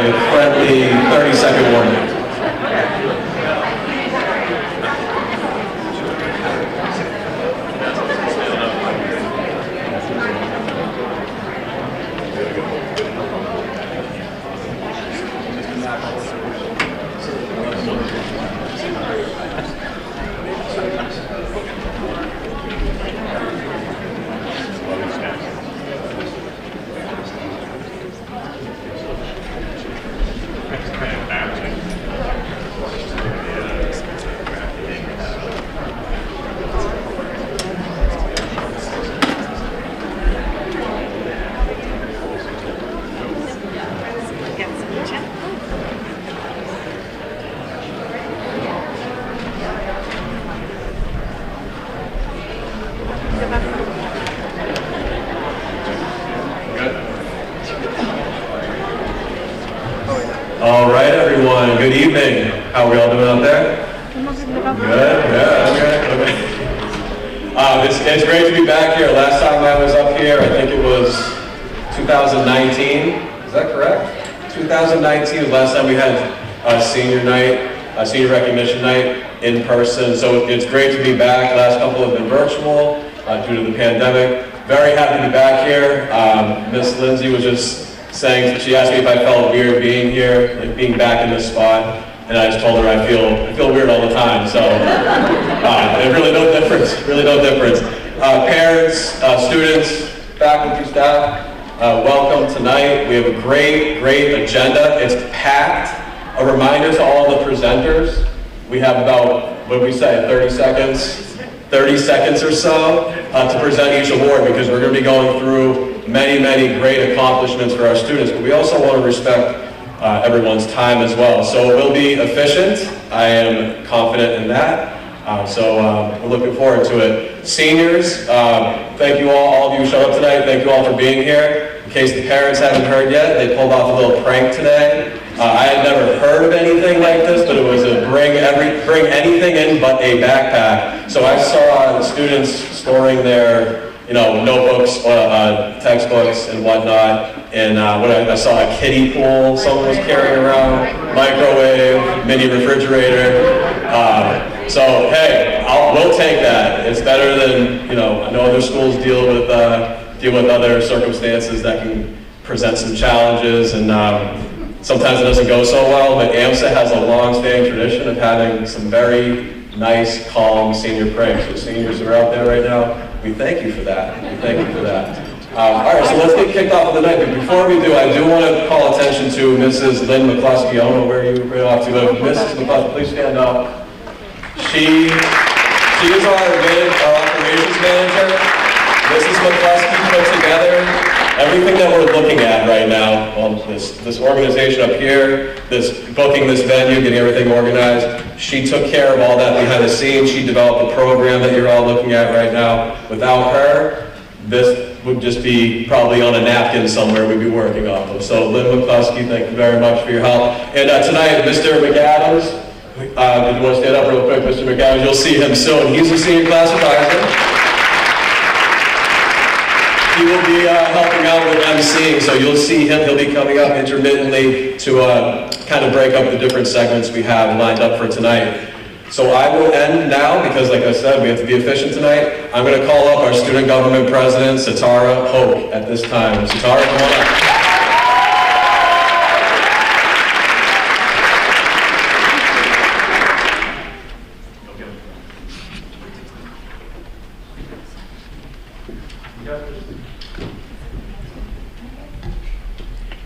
a friendly 30-second warning. All right, everyone. Good evening. How are we all doing out there? Good. Yeah. Okay. It's great to be back here. Last time I was up here, I think it was 2019. Is that correct? 2019 was the last time we had a senior night, a senior recognition night in person. So it's great to be back. The last couple have been virtual due to the pandemic. Very happy to be back here. Miss Lindsay was just saying, she asked me if I felt weird being here, like being back in this spot, and I just told her I feel weird all the time, so really no difference, Parents, students, faculty, staff, welcome tonight. We have a great agenda. It's packed. A reminder to all the presenters, we have about, what did we say, 30 seconds or so to present each award, because we're going to be going through many great accomplishments for our students, but we also want to respect everyone's time as well. So it will be efficient. I am confident in that. We're looking forward to it. Seniors, thank you all of you who showed up tonight. Thank you all for being here. In case the parents haven't heard yet, they pulled off a little prank today. I had never heard of anything like this, but it was a bring anything in but a backpack. So I saw the students storing their notebooks, textbooks, and whatnot. And I saw a kiddie pool someone was carrying around, microwave, mini refrigerator. So hey, we'll take that. It's better than I know other schools deal with other circumstances that can present some challenges, and sometimes it doesn't go so well. But AMSA has a long-standing tradition of having some very nice, calm senior pranks. So seniors who are out there right now, we thank you for that. All right, so let's get kicked off with the night. But before we do, I do want to call attention to Mrs. Lynn McCluskey. I don't know where you were off to, but Mrs. McCluskey, please stand up. She is our operations manager. Mrs. McCluskey put together everything that we're looking at right now. This organization up here, booking this venue, getting everything organized. She took care of all that behind the scenes. She developed a program that you're all looking at right now. Without her, this would just be probably on a napkin somewhere we'd be working off of. So Lynn McCluskey, thank you very much for your help. And tonight, Mr. McAdams, if you want to stand up real quick, Mr. McAdams, you'll see him soon. He's a senior class advisor. He will be helping out with emceeing, so you'll see him. He'll be coming up intermittently to kind of break up the different segments we have lined up for tonight. So I will end now because, like I said, we have to be efficient tonight. I'm going to call up our student government president, Satara Hoke, at this time. Satara, come on up.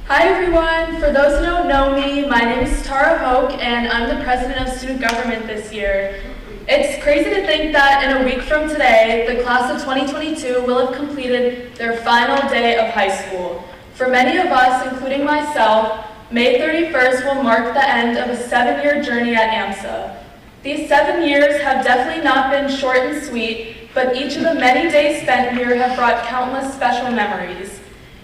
Hi everyone, for those who don't know me, my name is Tara Hoke and I'm the president of student government this year. It's crazy to think that in a week from today, the class of 2022 will have completed their final day of high school. For many of us, including myself, May 31st will mark the end of a 7-year journey at AMSA. These 7 years have definitely not been short and sweet, but each of the many days spent here have brought countless special memories.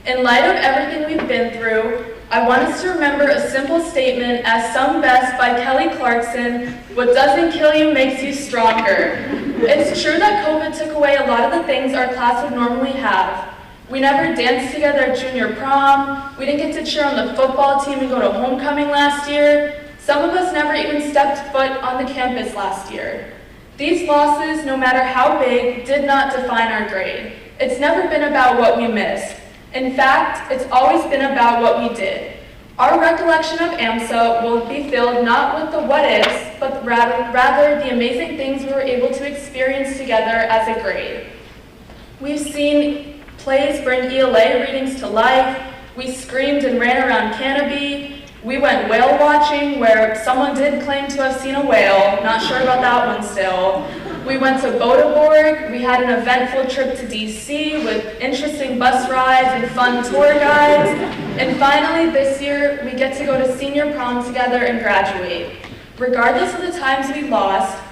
In light of everything we've been through, I want us to remember a simple statement as sung best by Kelly Clarkson: what doesn't kill you makes you stronger. It's true that COVID took away a lot of the things our class would normally have, We never danced together at junior prom. We didn't get to cheer on the football team and go to homecoming last year. Some of us never even stepped foot on the campus last year. These losses, no matter how big, did not define our grade. It's never been about what we missed. In fact, it's always been about what we did. Our recollection of AMSA will be filled not with the what-ifs, but rather the amazing things we were able to experience together as a grade. We've seen plays bring ELA readings to life. We screamed and ran around Canopy. We went whale watching, where someone did claim to have seen a whale. Not sure about that one still. We went to Bodeborg. We had an eventful trip to DC with interesting bus rides and fun tour guides. And finally, this year, we get to go to senior prom together and graduate. Regardless of the times we lost,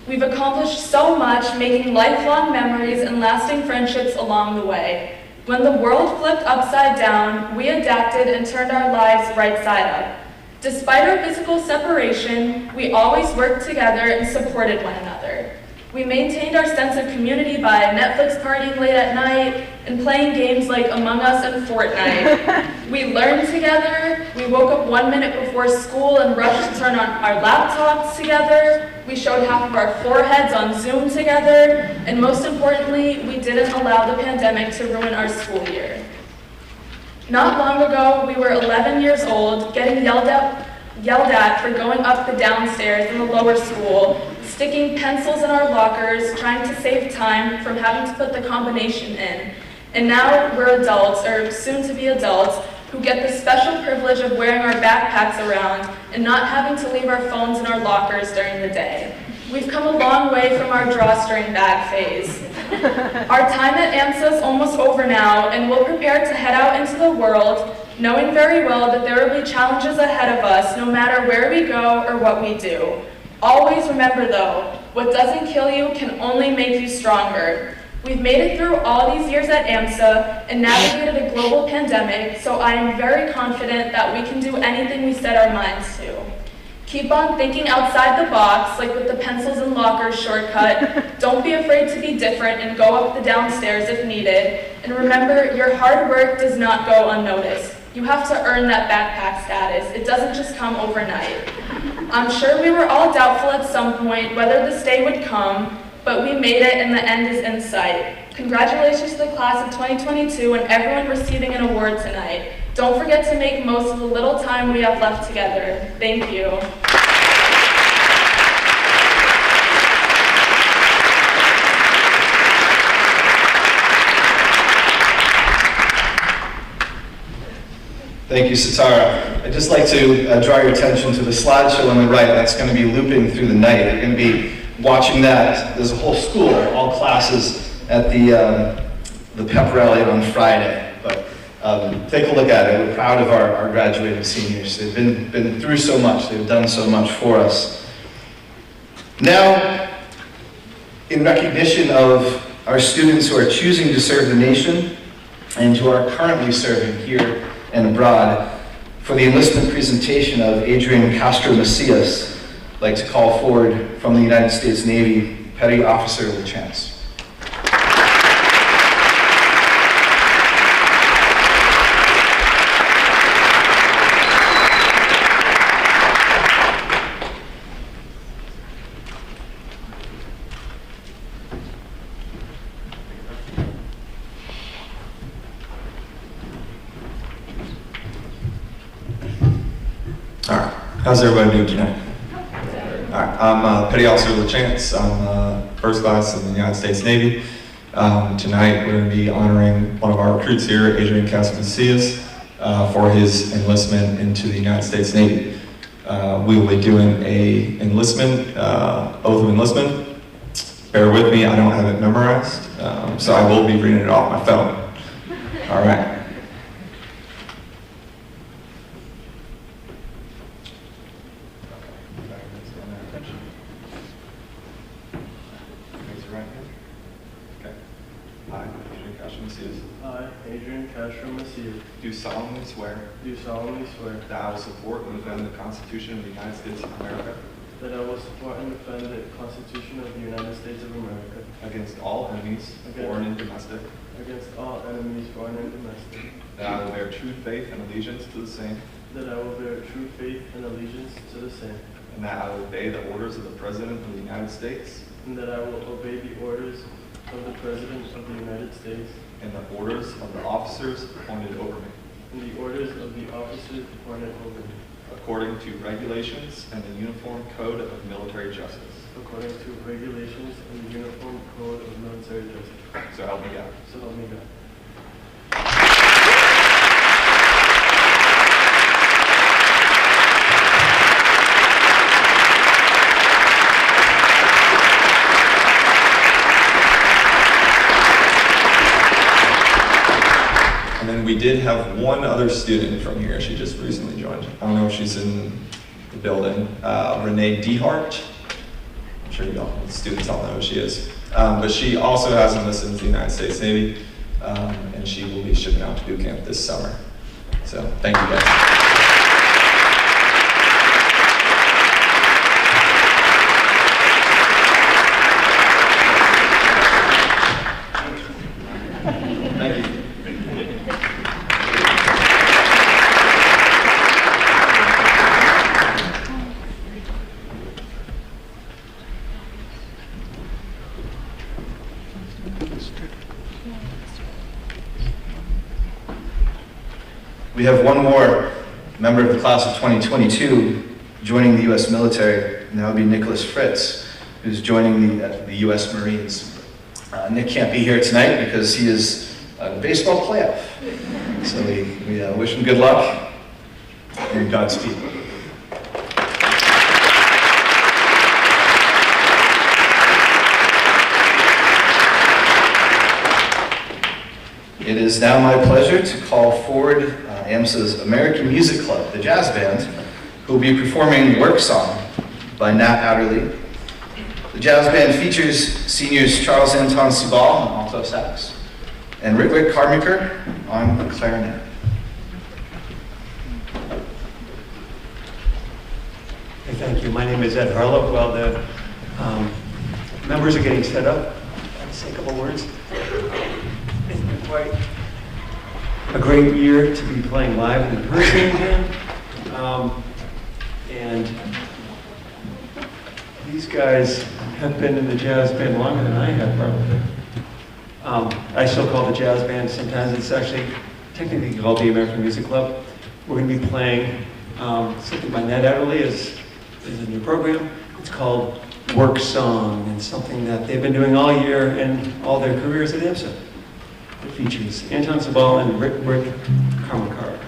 we've accomplished so much, making lifelong memories and lasting friendships along the way. When the world flipped upside down, we adapted and turned our lives right side up. Despite our physical separation, we always worked together and supported one another. We maintained our sense of community by Netflix partying late at night and playing games like Among Us and Fortnite. We learned together. We woke up 1 minute before school and rushed to turn on our laptops together. We showed half of our foreheads on Zoom together. And most importantly, we didn't allow the pandemic to ruin our school year. Not long ago, we were 11 years old, getting yelled at for going up the downstairs in the lower school, sticking pencils in our lockers, trying to save time from having to put the combination in. And now we're adults, or soon to be adults, who get the special privilege of wearing our backpacks around and not having to leave our phones in our lockers during the day. We've come a long way from our drawstring bag phase. Our time at AMSA is almost over now, and we'll prepare to head out into the world, knowing very well that there will be challenges ahead of us no matter where we go or what we do. Always remember though, what doesn't kill you can only make you stronger. We've made it through all these years at AMSA and navigated a global pandemic, so I am very confident that we can do anything we set our minds to. Keep on thinking outside the box, like with the pencils and lockers shortcut. Don't be afraid to be different and go up the downstairs if needed. And remember, your hard work does not go unnoticed. You have to earn that backpack status. It doesn't just come overnight. I'm sure we were all doubtful at some point whether this day would come, but we made it and the end is in sight. Congratulations to the class of 2022 and everyone receiving an award tonight. Don't forget to make most of the little time we have left together. Thank you. Thank you, Sitara. I'd just like to draw your attention to the slideshow on the right. That's going to be looping through the night. You're going to be watching that. There's a whole school, all classes at the pep rally on Friday. But take a look at it. We're proud of our graduating seniors. They've been through so much. They've done so much for us. Now, in recognition of our students who are choosing to serve the nation and who are currently serving here and abroad, for the enlistment presentation of Adrian Castro Macias, I'd like to call forward from the United States Navy, Petty Officer LaChance. How's everybody doing tonight? All right, I'm Petty Officer LaChance. I'm first class in the United States Navy. Tonight we're going to be honoring one of our recruits here, Adrian Castro Macias, for his enlistment into the United States Navy. We will be doing a enlistment, oath of enlistment. Bear with me, I don't have it memorized, so I will be reading it off my phone. All right. Do solemnly swear That I will support and defend the Constitution of the United States of America that I will support and defend the Constitution of the United States of America against all enemies, foreign and domestic, against all enemies, foreign and domestic, that I will bear true faith and allegiance to the same, that I will bear true faith and allegiance to the same, and that I will obey the orders of the President of the United States and that I will obey the orders of the President of the United States and the orders of the officers appointed over me, and the orders of the officers appointed over me, according to regulations and the Uniform Code of Military Justice. according to regulations and the Uniform Code of Military Justice. So help me God. So help me God. And then we did have one other student from here. She just recently joined. I don't know if she's in the building. Renee Dehart. I'm sure you all, students all know who she is. But she also has enlisted into the United States Navy, and she will be shipping out to boot camp this summer. So thank you guys. We have one more member of the class of 2022 joining the U.S. military, and that would be Nicholas Fritz, who's joining the U.S. Marines. Nick can't be here tonight because he is a baseball playoff. So we wish him good luck and Godspeed. It is now my pleasure to call forward AMSA's American Music Club, the jazz band, who will be performing Work Song by Nat Adderley. The jazz band features seniors Charles Anton Subal on alto sax and Ritwik Carmichael on the clarinet. Hey, thank you. My name is Ed Harlow. While the members are getting set up, I'll say a couple words. It's been quite a great year to be playing live in person again. And these guys have been in the jazz band longer than I have, probably. I still call it the jazz band. Sometimes it's actually technically called the American Music Club. We're going to be playing something by Nat Adderley is a new program. It's called Work Song, and something that they've been doing all year and all their careers at AMSA. It features Anton Sabal and Ritwik Carmichael.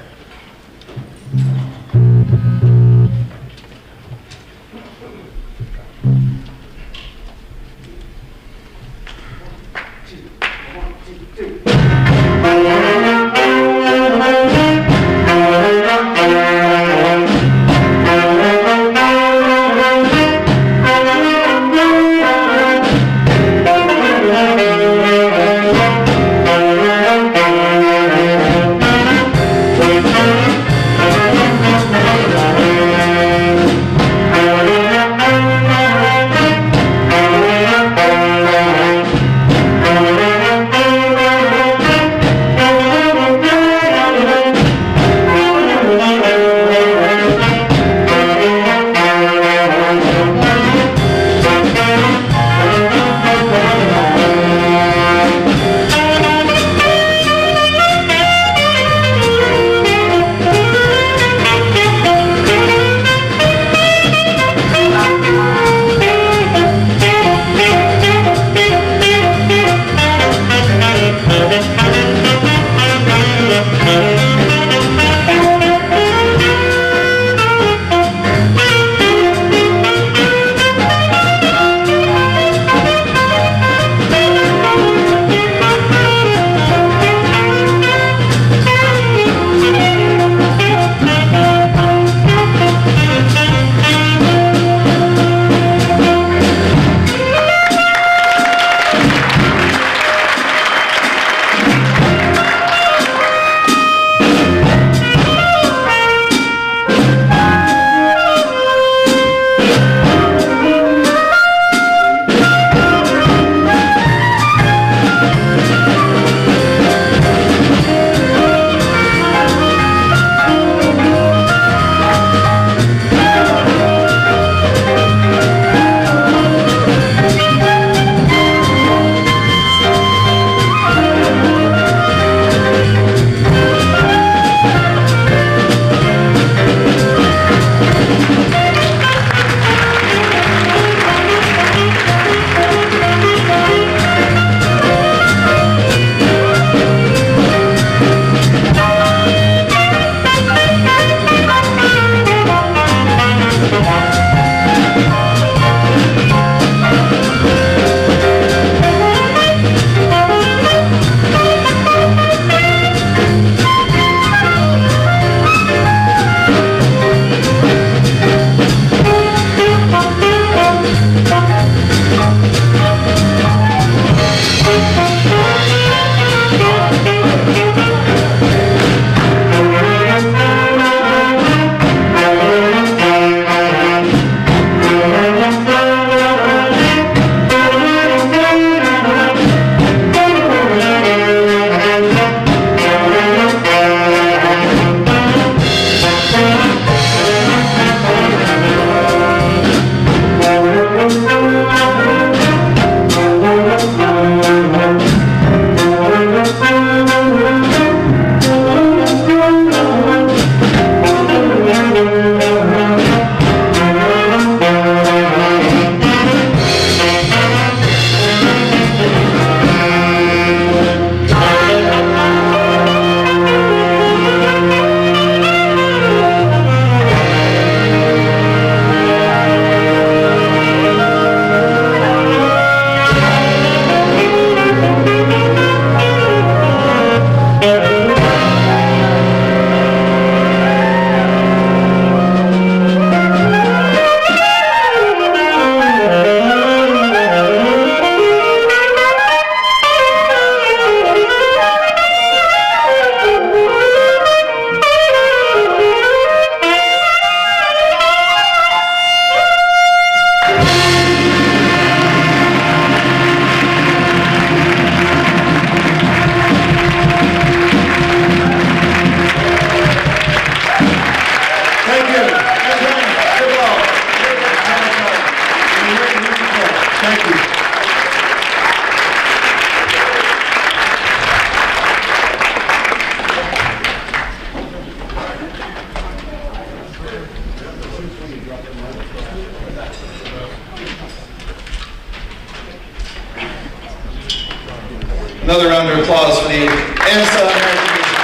Another round of applause for the AMSA American Music.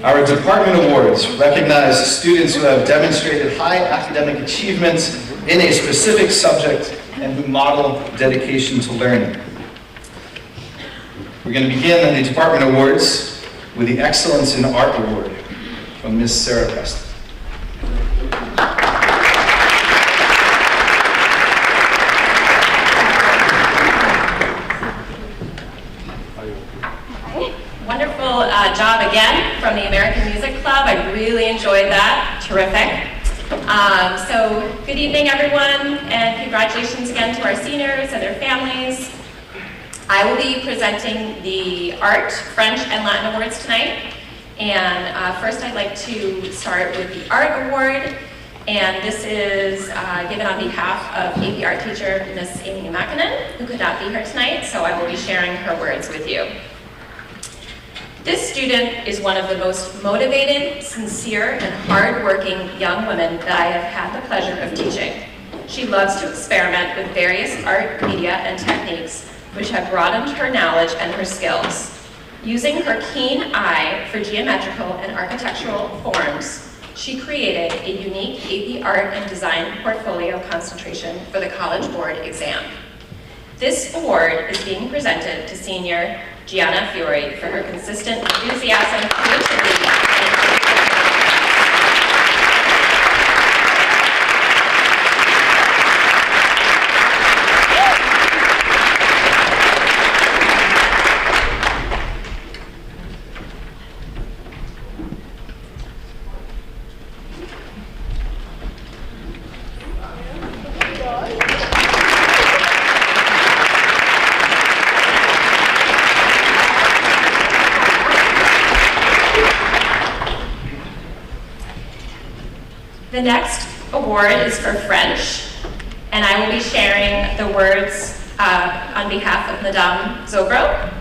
Our department awards recognize students who have demonstrated high academic achievement in a specific subject and who model dedication to learning. We're going to begin the department awards with the Excellence in Art Award from Ms. Sarah Preston. Wonderful job again from the American Music Club. I really enjoyed that. Terrific. So good evening, everyone, and congratulations again to our seniors and their families. I will be presenting the Art, French, and Latin Awards tonight. And first I'd like to start with the Art Award. And this is given on behalf of AP Art teacher, Miss Amy Makinen, who could not be here tonight, so I will be sharing her words with you. This student is one of the most motivated, sincere, and hard-working young women that I have had the pleasure of teaching. She loves to experiment with various art, media, and techniques, which have broadened her knowledge and her skills. Using her keen eye for geometrical and architectural forms, she created a unique AP Art and Design portfolio concentration for the College Board exam. This award is being presented to senior Gianna Fiore for her consistent enthusiasm, creativity, and The next award is for French, and I will be sharing the words on behalf of Madame Zobro.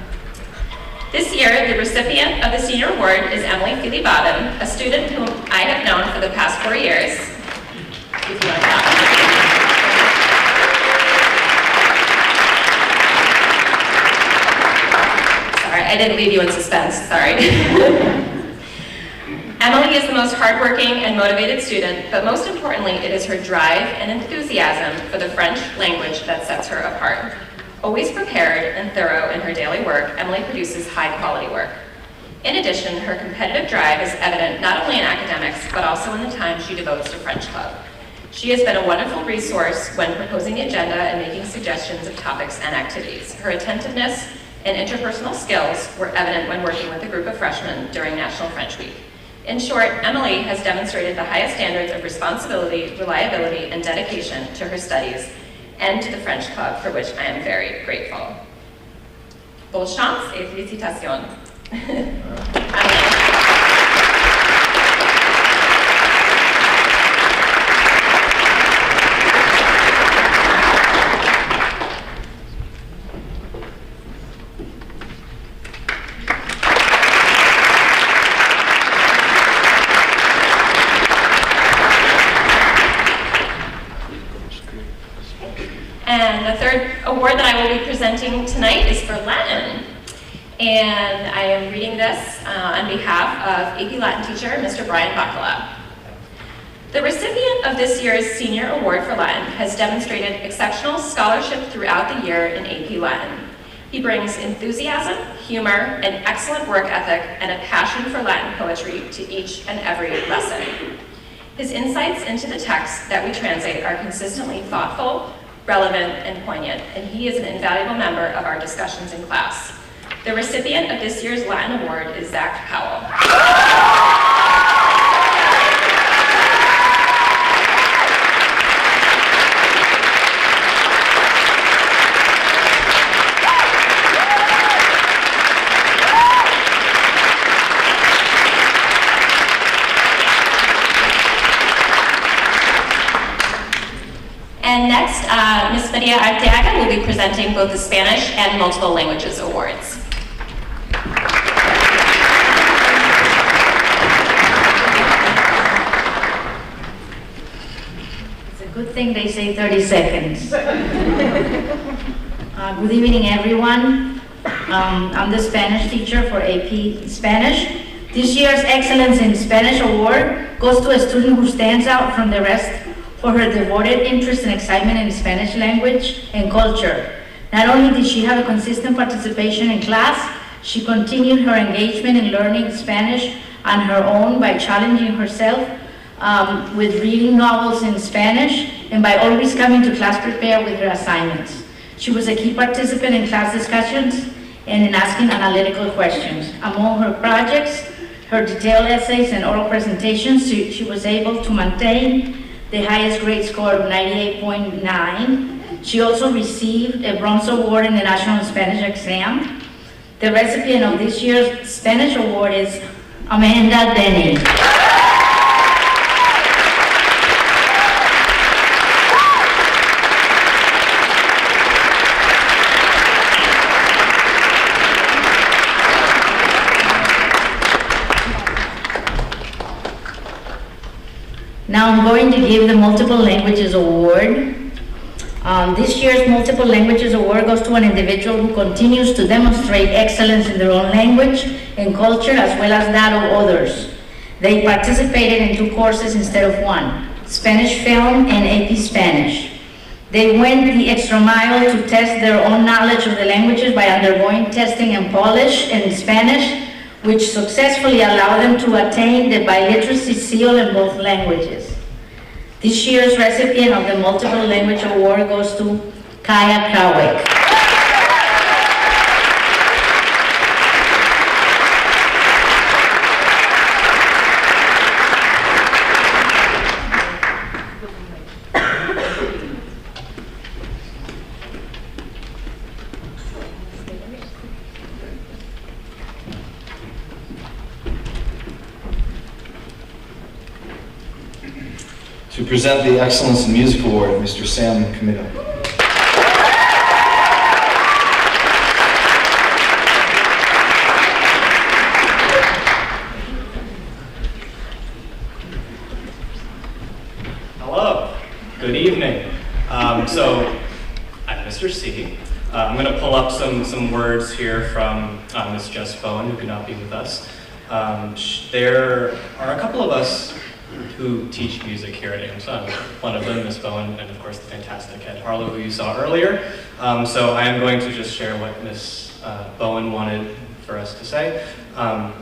This year, the recipient of the senior award is Emily Philly-Baden, a student whom I have known for the past 4 years. If you want to clap. Sorry, I didn't leave you in suspense, sorry. Emily is the most hardworking and motivated student, but most importantly, it is her drive and enthusiasm for the French language that sets her apart. Always prepared and thorough in her daily work, Emily produces high-quality work. In addition, her competitive drive is evident not only in academics, but also in the time she devotes to French Club. She has been a wonderful resource when proposing the agenda and making suggestions of topics and activities. Her attentiveness and interpersonal skills were evident when working with a group of freshmen during National French Week. In short, Emily has demonstrated the highest standards of responsibility, reliability, and dedication to her studies and to the French Club, for which I am very grateful. Bonne chance et félicitations. And the third award that I will be presenting tonight is for Latin. And I am reading this on behalf of AP Latin teacher, Mr. Brian Bacala. The recipient of this year's Senior Award for Latin has demonstrated exceptional scholarship throughout the year in AP Latin. He brings enthusiasm, humor, an excellent work ethic, and a passion for Latin poetry to each and every lesson. His insights into the texts that we translate are consistently thoughtful, relevant, and poignant, and he is an invaluable member of our discussions in class. The recipient of this year's Latin Award is Zach Powell. And next, Ms. Maria Arteaga will be presenting both the Spanish and Multiple Languages Awards. think they say 30 seconds. Good evening, everyone. I'm the Spanish teacher for AP Spanish. This year's Excellence in Spanish Award goes to a student who stands out from the rest for her devoted interest and excitement in Spanish language and culture. Not only did she have a consistent participation in class, she continued her engagement in learning Spanish on her own by challenging herself with reading novels in Spanish and by always coming to class prepared with her assignments. She was a key participant in class discussions and in asking analytical questions. Among her projects, her detailed essays and oral presentations, she was able to maintain the highest grade score of 98.9. She also received a bronze award in the National Spanish exam. The recipient of this year's Spanish award is Amanda Denny. Now I'm going to give the Multiple Languages Award. This year's Multiple Languages Award goes to an individual who continues to demonstrate excellence in their own language and culture as well as that of others. They participated in 2 courses instead of 1, Spanish film and AP Spanish. They went the extra mile to test their own knowledge of the languages by undergoing testing and polish in Spanish, which successfully allowed them to attain the biliteracy seal in both languages. This year's recipient of the Multiple Language Award goes to Kaya Krawick. To present the Excellence in Music Award, Mr. Sam Comito. Hello, good evening. I'm Mr. C. I'm going to pull up some words here from Ms. Jess Bowen, who could not be with us. There are a couple of us who teach music here at AMSA. One of them, Ms. Bowen, and of course the fantastic Ed Harlow, who you saw earlier. So I am going to just share what Ms. Bowen wanted for us to say, and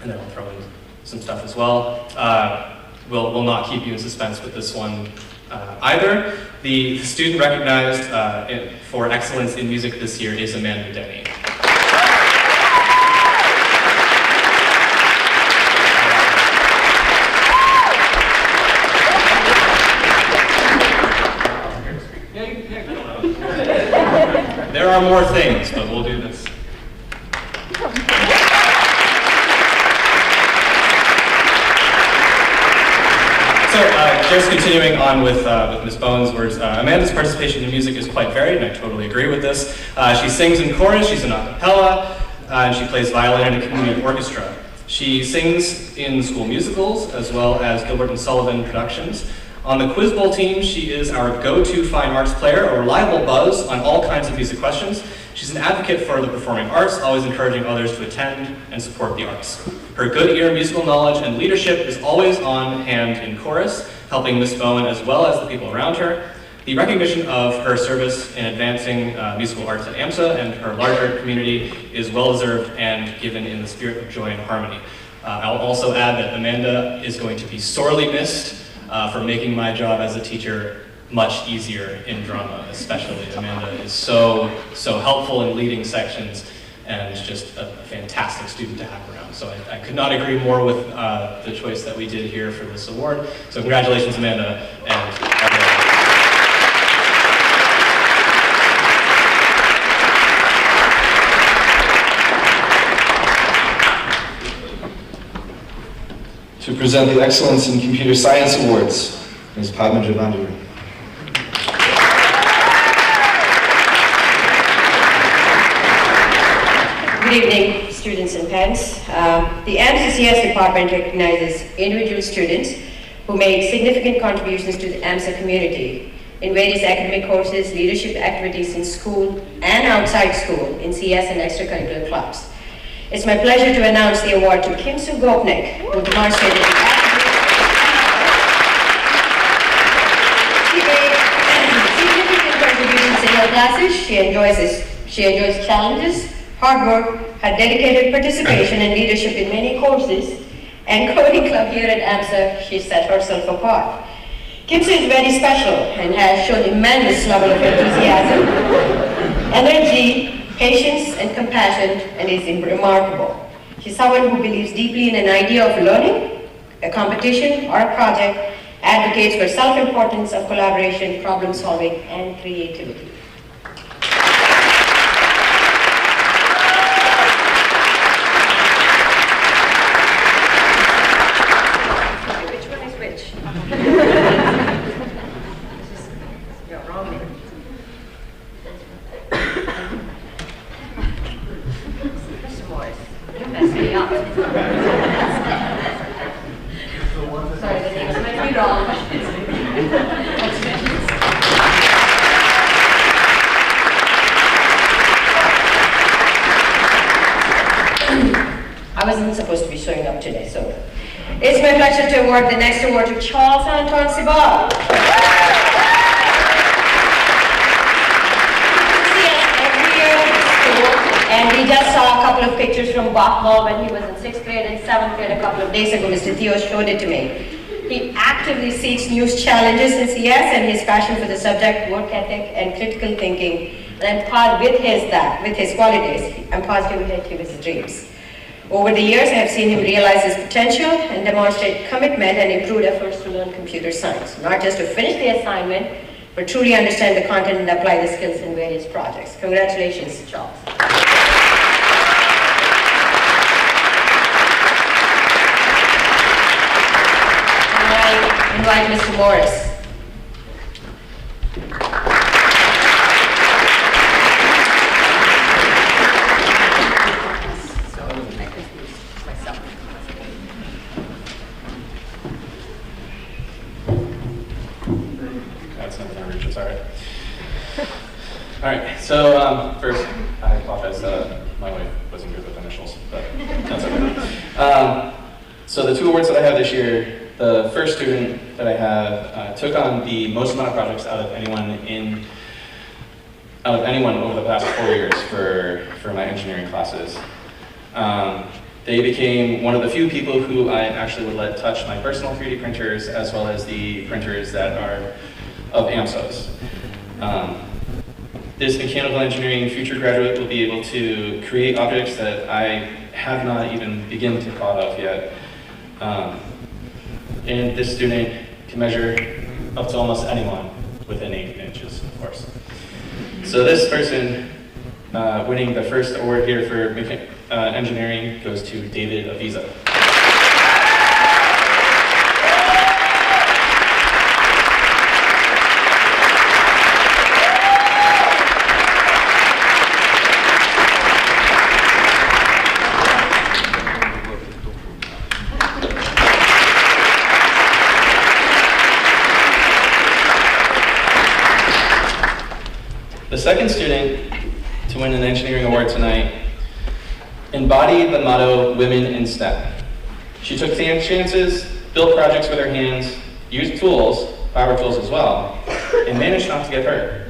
then I'll throw in some stuff as well. We'll not keep you in suspense with this one either. The student recognized for excellence in music this year is Amanda Denny. There are more things, but we'll do this. So, just continuing on with Ms. Bowen's words, Amanda's participation in music is quite varied, and I totally agree with this. She sings in chorus, she's in a cappella, and she plays violin in a community orchestra. She sings in school musicals, as well as Gilbert and Sullivan productions. On the Quiz Bowl team, she is our go-to fine arts player, a reliable buzz on all kinds of music questions. She's an advocate for the performing arts, always encouraging others to attend and support the arts. Her good ear, musical knowledge, and leadership is always on hand in chorus, helping Ms. Bowen as well as the people around her. The recognition of her service in advancing musical arts at AMSA and her larger community is well-deserved and given in the spirit of joy and harmony. I'll also add that Amanda is going to be sorely missed for making my job as a teacher much easier in drama, especially. Amanda is so helpful in leading sections and is just a fantastic student to have around. So I could not agree more with the choice that we did here for this award. So congratulations, Amanda, and everyone. To present the Excellence in Computer Science Awards, Ms. Padma Javandari. Good evening, students and parents. The AMSA department recognizes individual students who made significant contributions to the AMSA community. in various academic courses, leadership activities in school and outside school, in CS and extracurricular clubs. It's my pleasure to announce the award to Kim Soo Gopnik, who demonstrated significant contributions in her classes. She enjoys challenges, hard work, her dedicated participation and leadership in many courses, and coding club here at AMSA, she set herself apart. Kim Soo is very special and has shown immense level of enthusiasm, energy, patience, and compassion, and is remarkable. She's someone who believes deeply in an idea of learning, a competition, or a project, advocates for self-importance of collaboration, problem solving, and creativity. Which one is which? You're wrong. Mr. Morris, you messed me up. Sorry, the names might be wrong. I wasn't supposed to be showing up today, so it's my pleasure to award the next award to Charles Anton Sibal. And we just saw a couple of pictures from Bach Hall when he was in 6th grade and 7th grade a couple of days ago. Mr. Theo showed it to me. He actively seeks new challenges in CS, and his passion for the subject, work ethic, and critical thinking. And with his qualities, I'm positive he'll achieve his dreams. Over the years, I have seen him realize his potential and demonstrate commitment and improved efforts to learn computer science, not just to finish the assignment, but truly understand the content and apply the skills in various projects. Congratulations, Charles. I invite Mr. Morris. That's not gonna reach, it's all right. All right, so first, I apologize, my wife wasn't good with initials, but that's okay. So the 2 awards that I have this year, the first student that I have took on the most amount of projects out of anyone over the past 4 years for my engineering classes. They became one of the few people who I actually would let touch my personal 3D printers as well as the printers that are of AMSA's. This mechanical engineering future graduate will be able to create objects that I have not even begun to thought of yet. And this student can measure up to almost anyone within 8 inches, of course. So this person winning the first award here for engineering goes to David Aviza. The second student to win an engineering award tonight embodied the motto, women in STEM. She took chances, built projects with her hands, used tools, power tools as well, and managed not to get hurt.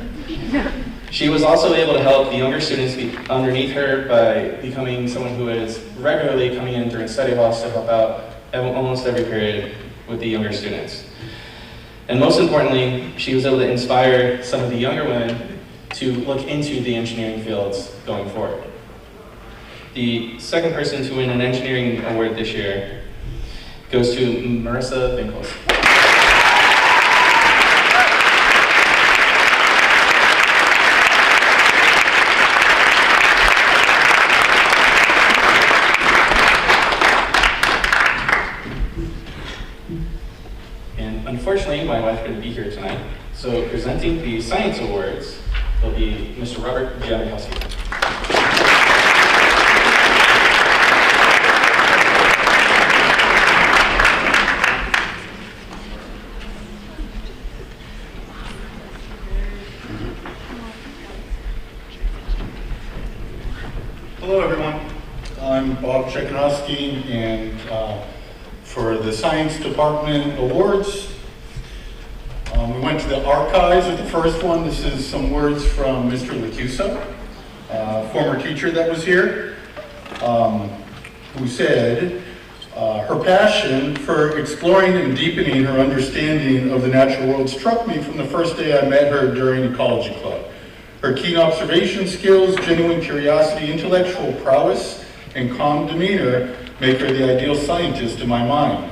She was also able to help the younger students underneath her by becoming someone who is regularly coming in during study halls to help out almost every period with the younger students. And most importantly, she was able to inspire some of the younger women to look into the engineering fields going forward. The second person to win an engineering award this year goes to Marissa Binkles. And unfortunately, my wife couldn't be here tonight, so presenting the science awards will be Mr. Robert Janikowski. Hello, everyone. I'm Bob Chekanowski, and for the Science Department Awards, we went to the archives of the first one. This is some words from Mr. Lacusa, former teacher that was here, who said, her passion for exploring and deepening her understanding of the natural world struck me from the first day I met her during Ecology Club. Her keen observation skills, genuine curiosity, intellectual prowess, and calm demeanor make her the ideal scientist in my mind.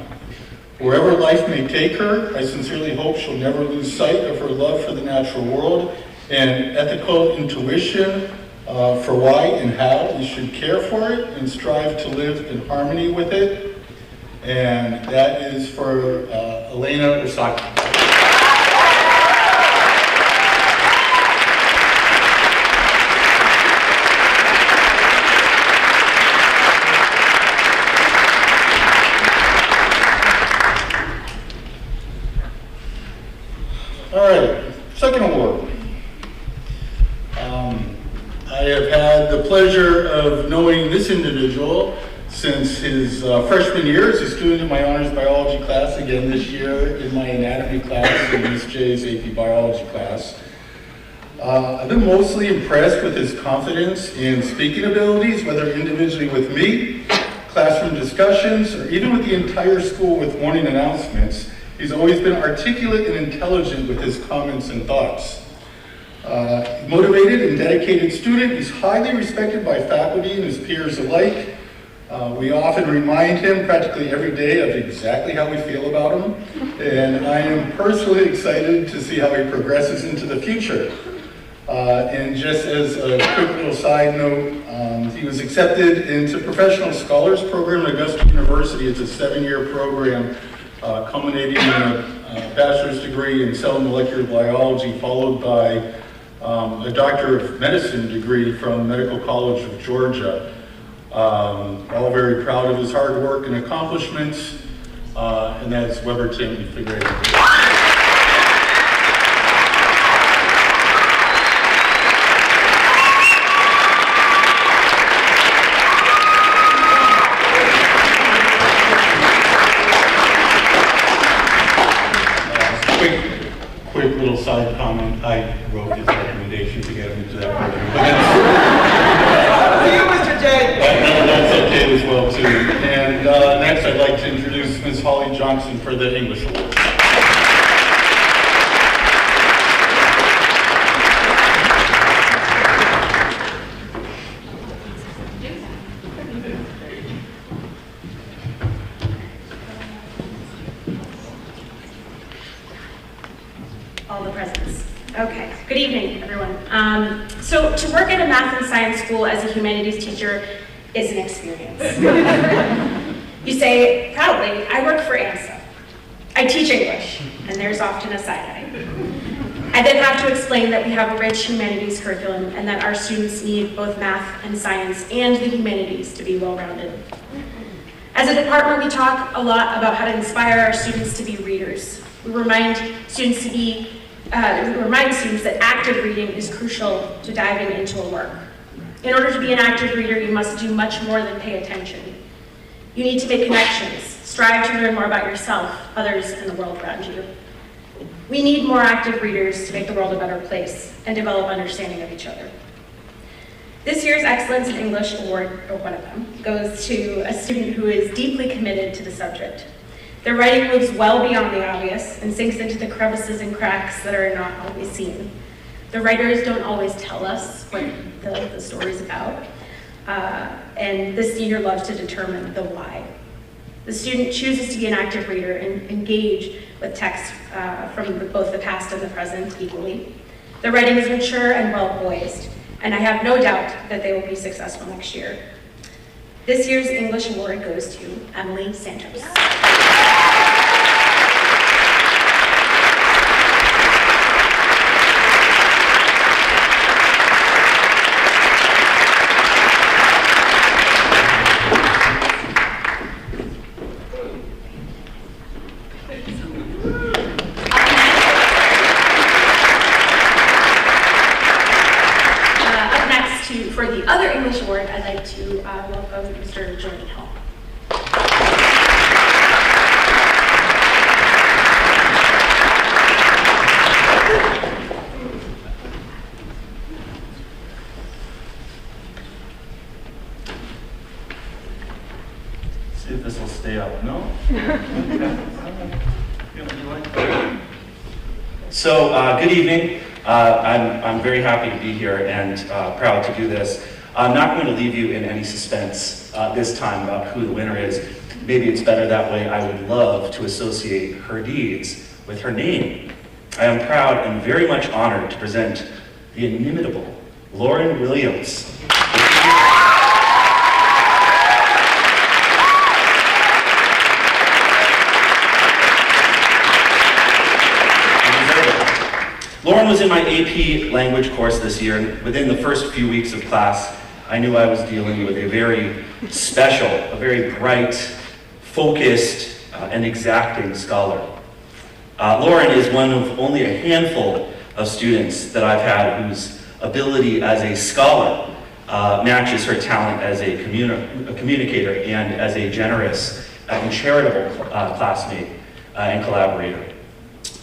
Wherever life may take her, I sincerely hope she'll never lose sight of her love for the natural world and ethical intuition for why and how we should care for it and strive to live in harmony with it. And that is for Elena Osaki. All right, second award. I have had the pleasure of knowing this individual since his freshman year as a student in my honors biology class, again this year in my anatomy class in Ms. J's AP biology class. I've been mostly impressed with his confidence in speaking abilities, whether individually with me, classroom discussions, or even with the entire school with morning announcements. He's always been articulate and intelligent with his comments and thoughts. Motivated and dedicated student, he's highly respected by faculty and his peers alike. We often remind him practically every day of exactly how we feel about him, and I am personally excited to see how he progresses into the future. And just as a quick little side note, he was accepted into Professional Scholars Program at Augusta University. It's a 7-year program culminating in a bachelor's degree in cell molecular biology, followed by a Doctor of Medicine degree from Medical College of Georgia. All very proud of his hard work and accomplishments, and that's Weber Tim Figueredo. Quick little side comment, I wrote his recommendation to get him into that program. But that's okay as well too. And next I'd like to introduce Ms. Holly Johnson for the English Award. All the presents. Okay, good evening, everyone. So to work at a math and science school as a humanities teacher is an experience. You say proudly, I work for AMSA. I teach English, and there's often a side-eye. I then have to explain that we have a rich humanities curriculum and that our students need both math and science and the humanities to be well-rounded. As a department, we talk a lot about how to inspire our students to be readers. We remind students that active reading is crucial to diving into a work. In order to be an active reader, you must do much more than pay attention. You need to make connections, strive to learn more about yourself, others, and the world around you. We need more active readers to make the world a better place and develop understanding of each other. This year's Excellence in English Award, or one of them, goes to a student who is deeply committed to the subject. Their writing moves well beyond the obvious and sinks into the crevices and cracks that are not always seen. The writers don't always tell us what the story's about, and the senior loves to determine the why. The student chooses to be an active reader and engage with text from both the past and the present equally. The writing is mature and well-poised, and I have no doubt that they will be successful next year. This year's English Award goes to Emily Santos. for the other English award, I'd like to welcome Mr. Jordan Hill. See if this will stay up. No? So, good evening. I'm very happy to be here and proud to do this. I'm not going to leave you in any suspense this time about who the winner is. Maybe it's better that way. I would love to associate her deeds with her name. I am proud and very much honored to present the inimitable Lauren Williams. Lauren was in my AP language course this year, and within the first few weeks of class, I knew I was dealing with a very special, a very bright, focused, and exacting scholar. Lauren is one of only a handful of students that I've had whose ability as a scholar matches her talent as a communicator and as a generous and charitable classmate and collaborator.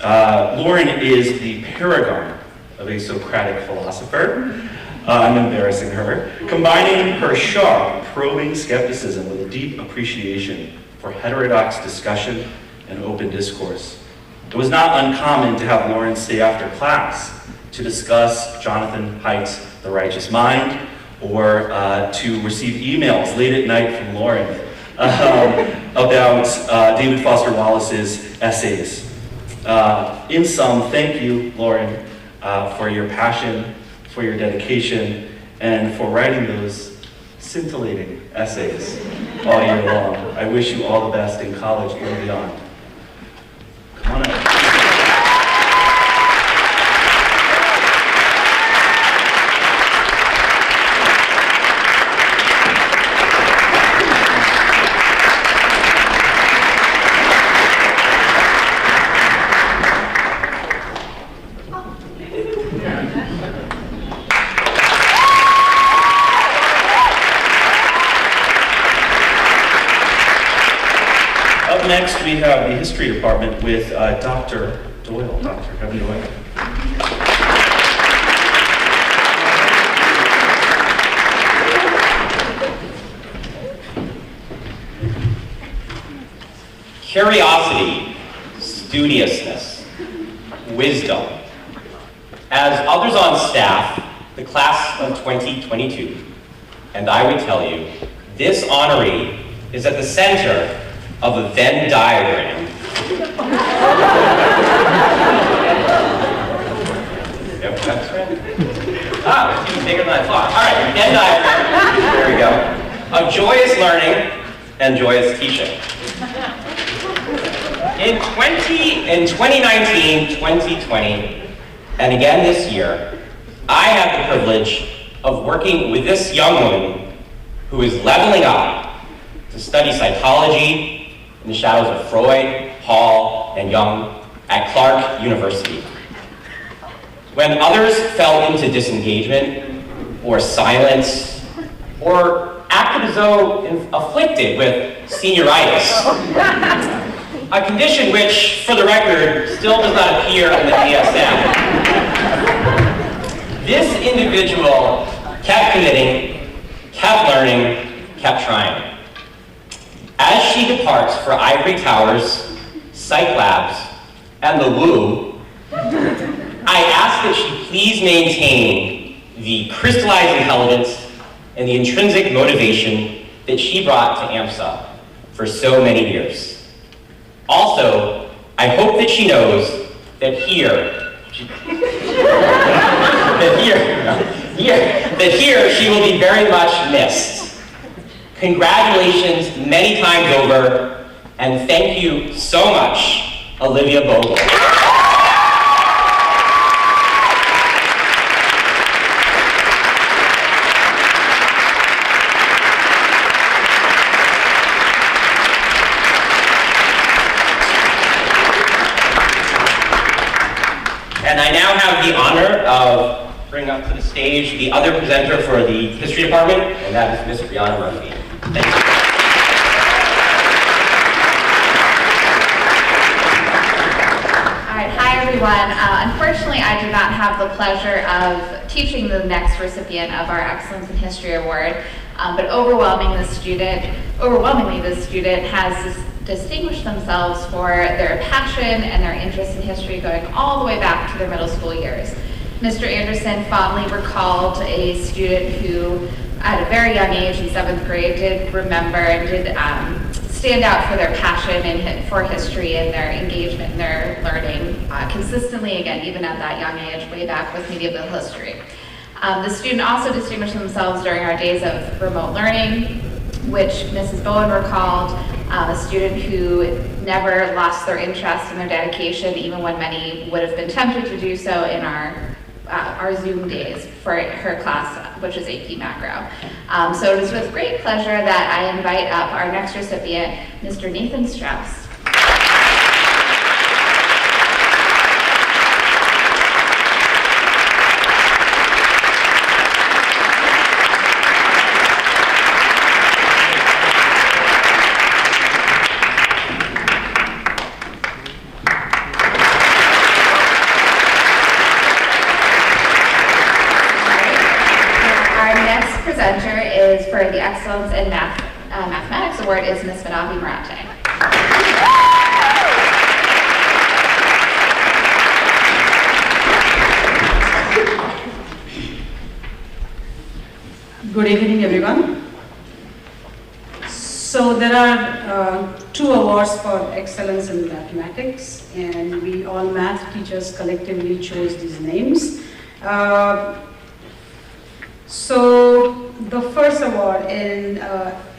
Lauren is the paragon of a Socratic philosopher. I'm embarrassing her. Combining her sharp, probing skepticism with a deep appreciation for heterodox discussion and open discourse. It was not uncommon to have Lauren stay after class to discuss Jonathan Haidt's The Righteous Mind, or to receive emails late at night from Lauren about David Foster Wallace's essays. In sum, thank you, Lauren, for your passion, for your dedication, and for writing those scintillating essays all year long. I wish you all the best in college and beyond. Come on up. Next, we have the history department with Dr. Doyle. Dr. Kevin Doyle. Curiosity, studiousness, wisdom. As others on staff, the class of 2022, and I would tell you, this honoree is at the center of a Venn diagram. Yep, that's right. Ah, it's even bigger than I thought. All right, Venn diagram. There we go. Of joyous learning and joyous teaching. In 2019, 2020, and again this year, I have the privilege of working with this young woman who is leveling up to study psychology in the shadows of Freud, Hall, and Jung at Clark University. When others fell into disengagement or silence or acted as though afflicted with senioritis, a condition which, for the record, still does not appear in the DSM, this individual kept committing, kept learning, kept trying. As she departs for ivory towers, psych labs, and the woo, I ask that she please maintain the crystallized intelligence and the intrinsic motivation that she brought to AMSA for so many years. Also, I hope that she knows that here she will be very much missed. Congratulations many times over, and thank you so much, Olivia Bogle. And I now have the honor of bring up to the stage the other presenter for the history department, and that is Miss Brianna Murphy. Thank you. All right, hi everyone. Unfortunately, I do not have the pleasure of teaching the next recipient of our Excellence in History Award, but overwhelmingly this student has distinguished themselves for their passion and their interest in history going all the way back to their middle school years. Mr. Anderson fondly recalled a student who, at a very young age in 7th grade, did remember and did stand out for their passion for history and their engagement and their learning consistently, again, even at that young age, way back with medieval history. The student also distinguished themselves during our days of remote learning, which Mrs. Bowen recalled, a student who never lost their interest and their dedication, even when many would have been tempted to do so in our Zoom days for her class, which is AP Macro. So it is with great pleasure that I invite up our next recipient, Mr. Nathan Strauss. For the Excellence in Mathematics Award is Ms. Manabi Marate. Good evening, everyone. So there are 2 awards for excellence in mathematics, and we all math teachers collectively chose these names. So the first award in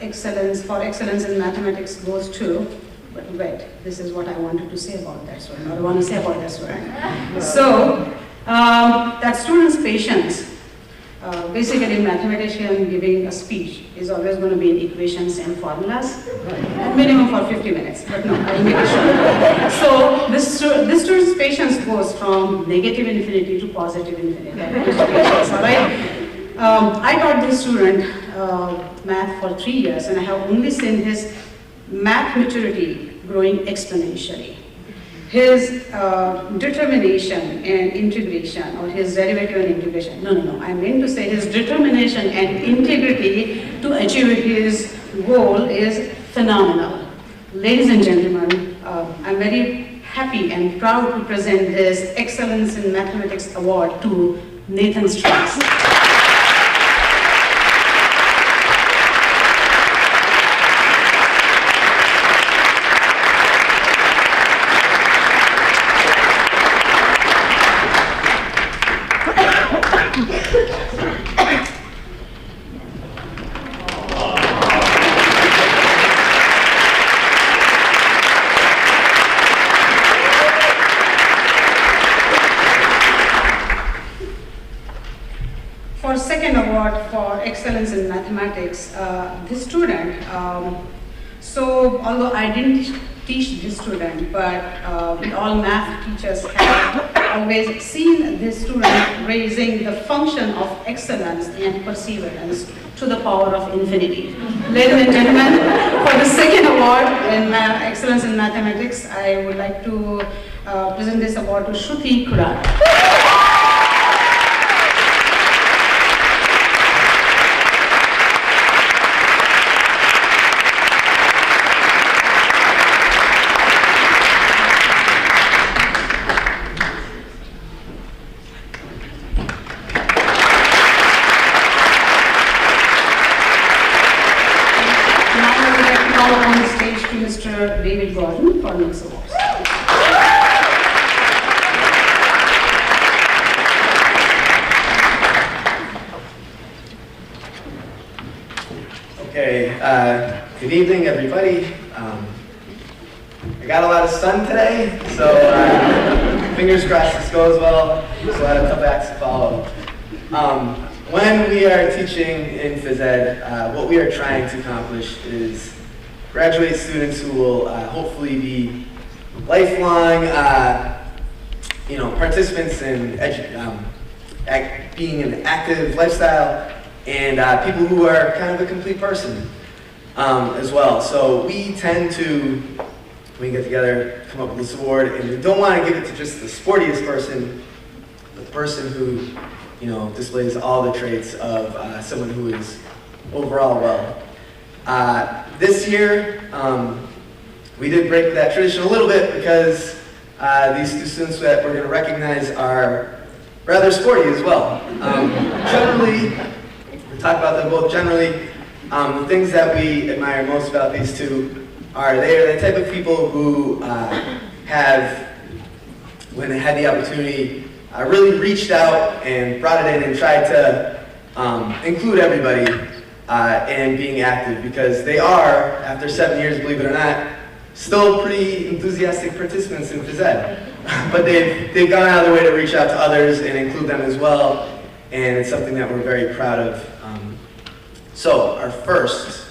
excellence in mathematics goes to, but wait, this is what I wanted to say about that one. I want to say about this one. So that student's patience, basically mathematician giving a speech is always going to be in equations and formulas, minimum for 50 minutes, but no, I'll make it short. So this student's patience goes from negative infinity to positive infinity. All right? I taught this student math for 3 years, and I have only seen his math maturity growing exponentially. His determination and integration, or his derivative and integration, no, I meant to say his determination and integrity to achieve his goal is phenomenal. Ladies and gentlemen, I'm very happy and proud to present this Excellence in Mathematics Award to Nathan Strauss. For second award for excellence in mathematics, this student, so although I didn't teach this student, but we all math teachers have always seen this student raising the function of excellence and perseverance to the power of infinity. Ladies and gentlemen, for the second award in excellence in mathematics, I would like to present this award to Shruti Kurat. David Gordon for next awards. Okay, good evening everybody. I got a lot of sun today, so fingers crossed this goes well. There's a lot of tough acts to follow. When we are teaching in phys ed, what we are trying to accomplish is graduate students who will hopefully be lifelong, participants in being an active lifestyle, and people who are kind of a complete person as well. So we tend to, when we get together, come up with this award, and we don't want to give it to just the sportiest person, but the person who, you know, displays all the traits of someone who is overall well. This year, we did break that tradition a little bit because these two students that we're going to recognize are rather sporty as well. Generally, we talk about them both generally. The things that we admire most about these two are they are the type of people who have, when they had the opportunity, really reached out and brought it in and tried to include everybody in being active, because they are, after 7 years, believe it or not, still pretty enthusiastic participants in phys ed. But they've gone out of their way to reach out to others and include them as well, and it's something that we're very proud of. So our first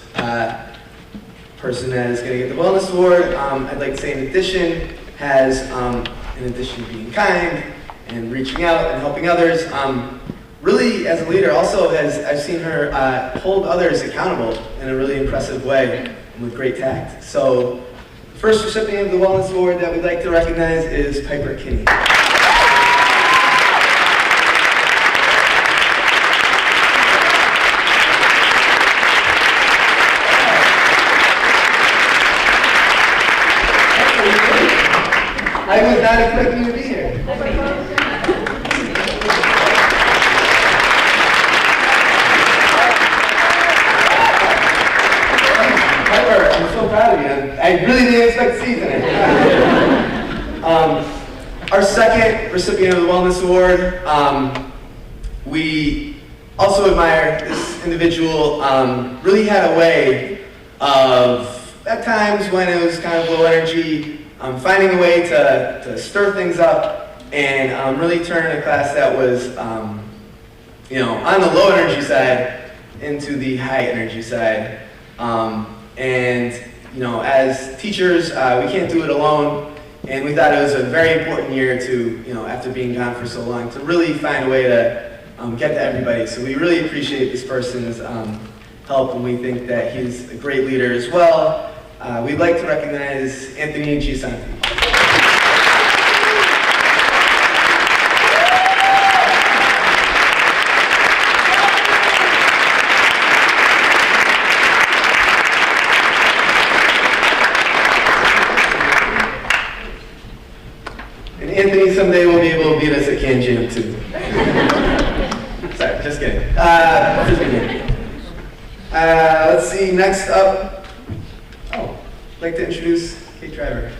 person that is going to get the Wellness Award, I'd like to say in addition to being kind and reaching out and helping others, really as a leader also I've seen her hold others accountable in a really impressive way and with great tact. So the first recipient of the Wellness Award that we'd like to recognize is Piper Kinney. I was not expecting you to be here. Piper, I'm so proud of you. I really didn't expect to see you tonight. Our second recipient of the Wellness Award, we also admire this individual. Really had a way of, at times when it was kind of low energy, finding a way to stir things up and really turn a class that was, you know, on the low energy side into the high energy side. And, you know, as teachers, we can't do it alone. And we thought it was a very important year to, you know, after being gone for so long, to really find a way to get to everybody. So we really appreciate this person's help, and we think that he's a great leader as well. We'd like to recognize Anthony Giusanti. And Anthony someday will be able to beat us at Can Jam too. Sorry, just kidding. Just kidding. Let's see, next up. I'd like to introduce Kate Driver.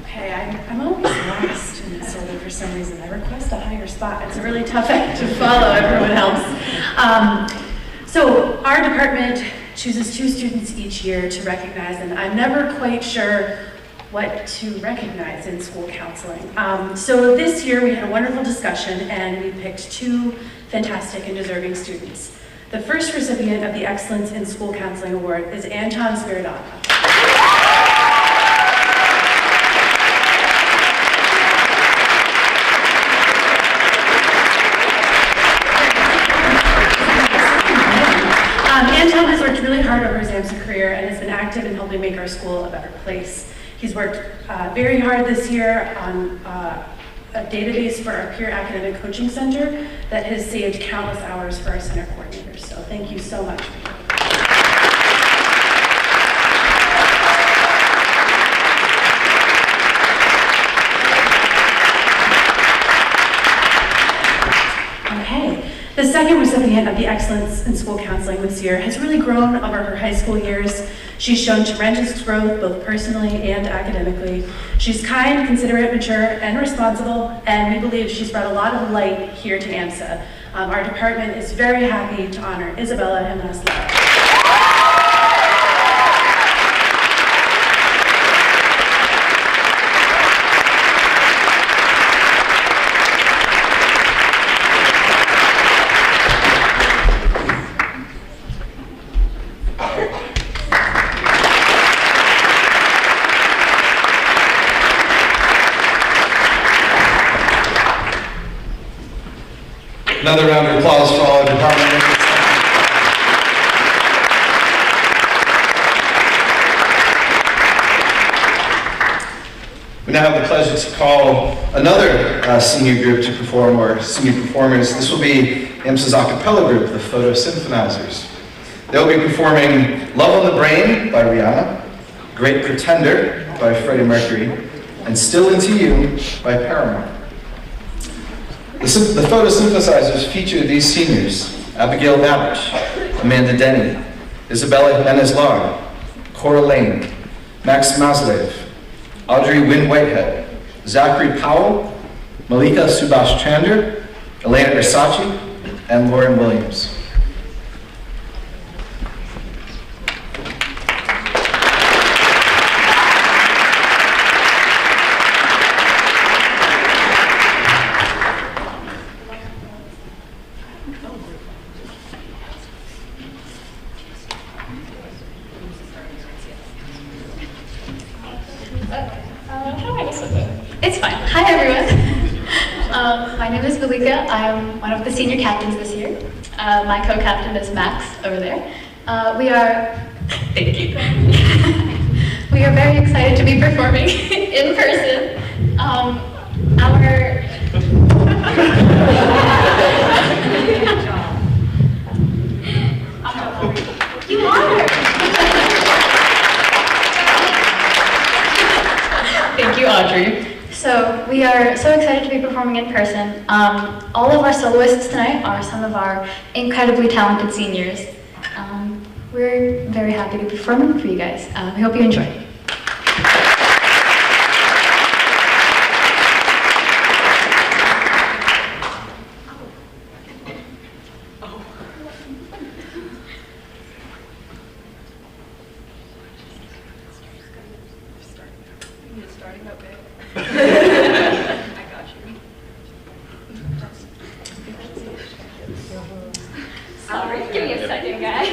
Okay, I'm always last in this order for some reason. I request a higher spot. It's a really tough act to follow everyone else. So our department chooses 2 students each year to recognize, and I'm never quite sure what to recognize in school counseling. So this year we had a wonderful discussion and we picked 2 fantastic and deserving students. The first recipient of the Excellence in School Counseling Award is Anton Spiridana. Anton has worked really hard over his AMSA career and has been active in helping make our school a better place. He's worked very hard this year on a database for our peer academic coaching center that has saved countless hours for our center coordinators. So thank you so much. Okay. The second recipient of the Excellence in School Counseling this year has really grown over her high school years. She's shown tremendous growth both personally and academically. She's kind, considerate, mature, and responsible, and we believe she's brought a lot of light here to AMSA. Our department is very happy to honor Isabella Jimenez. Another round of applause for all our departmental. We now have the pleasure to call another senior group to perform, or senior performers. This will be AMSA's a cappella group, the Photo Symphonizers. They'll be performing Love on the Brain by Rihanna, Great Pretender by Freddie Mercury, and Still Into You by Paramore. The Photo Synthesizers feature these seniors: Abigail Babish, Amanda Denny, Isabella Jimenez-Lar, Cora Lane, Max Maslev, Audrey Wynn Whitehead, Zachary Powell, Malika Subhash Chander, Elena Versace, and Lauren Williams. It's fine. Hi, everyone. My name is Malika. I'm one of the senior captains this year. My co-captain is Max over there. Thank you. We are very excited to be performing in person. You are. Thank you, Audrey. So we are so excited to be performing in person. All of our soloists tonight are some of our incredibly talented seniors. We're very happy to be performing for you guys. We hope you enjoy. Sorry, give me a second, guys.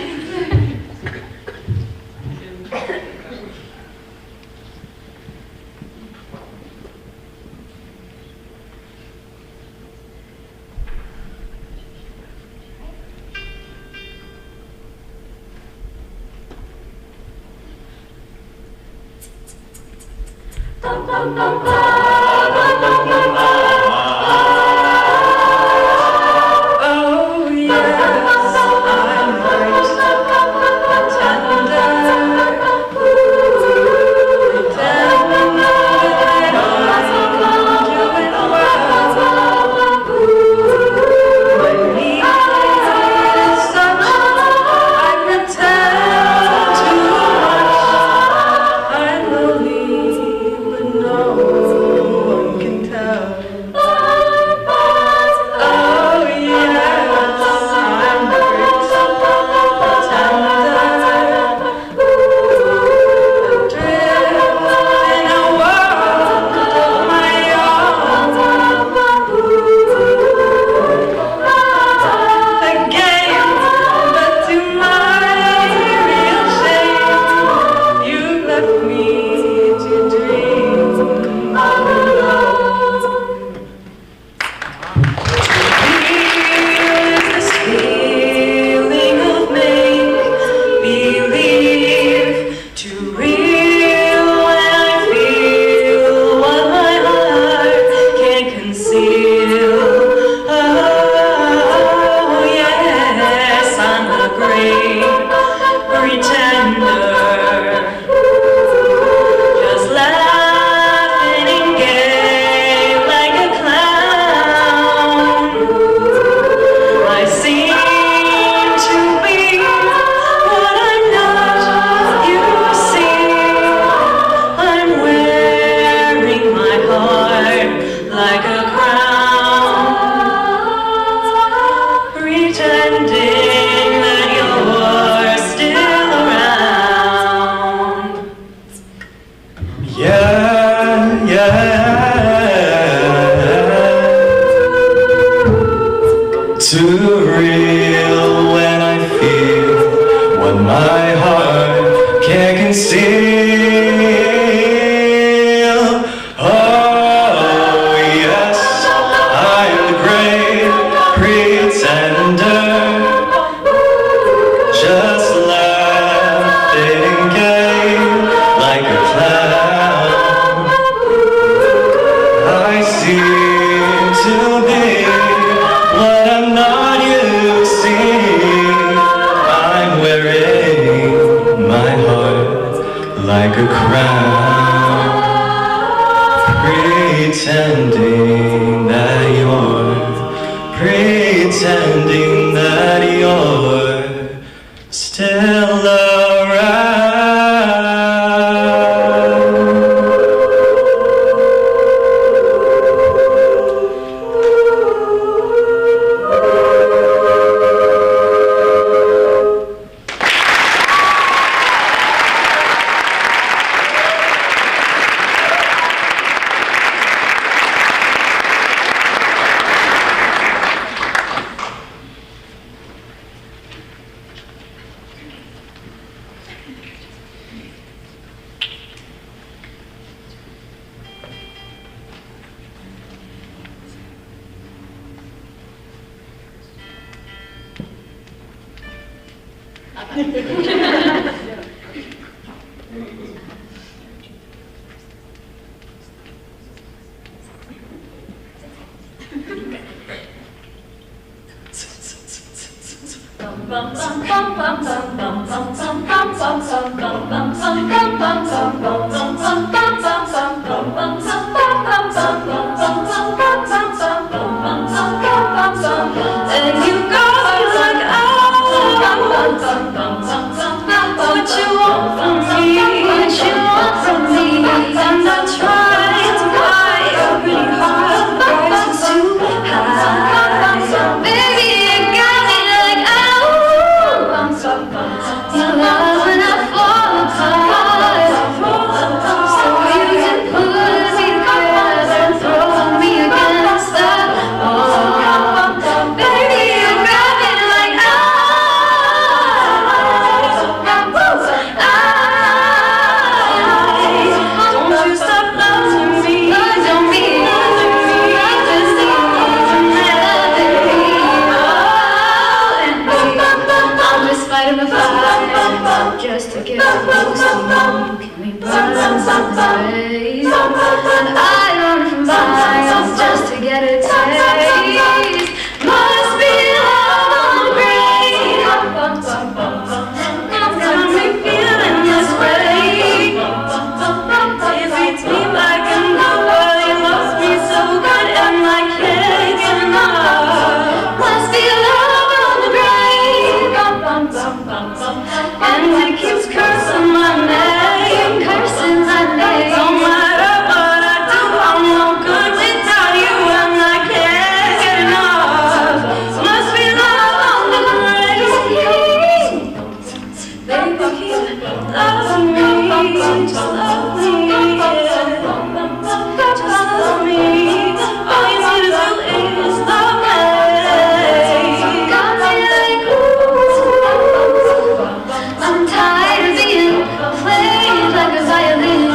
Too real when I feel what my heart can't conceal. Oh yes, I am the great creator. a crown, pretending that you're still around. Just to get close to you, can we burn something away? And I run for miles just to get a taste. Must be love on grade. It's got me feeling this way. It beats me like nobody loves me so good, and I can't get enough. Must be love on grade. And it keeps cursing my name, cursing my name. No matter what I do, I'm no good without you, and I can't get enough. Must be love on the brain. Baby, keep loving me, just love me, just love me. All you need to do is love me. Got me like I'm tired of being played like a violin.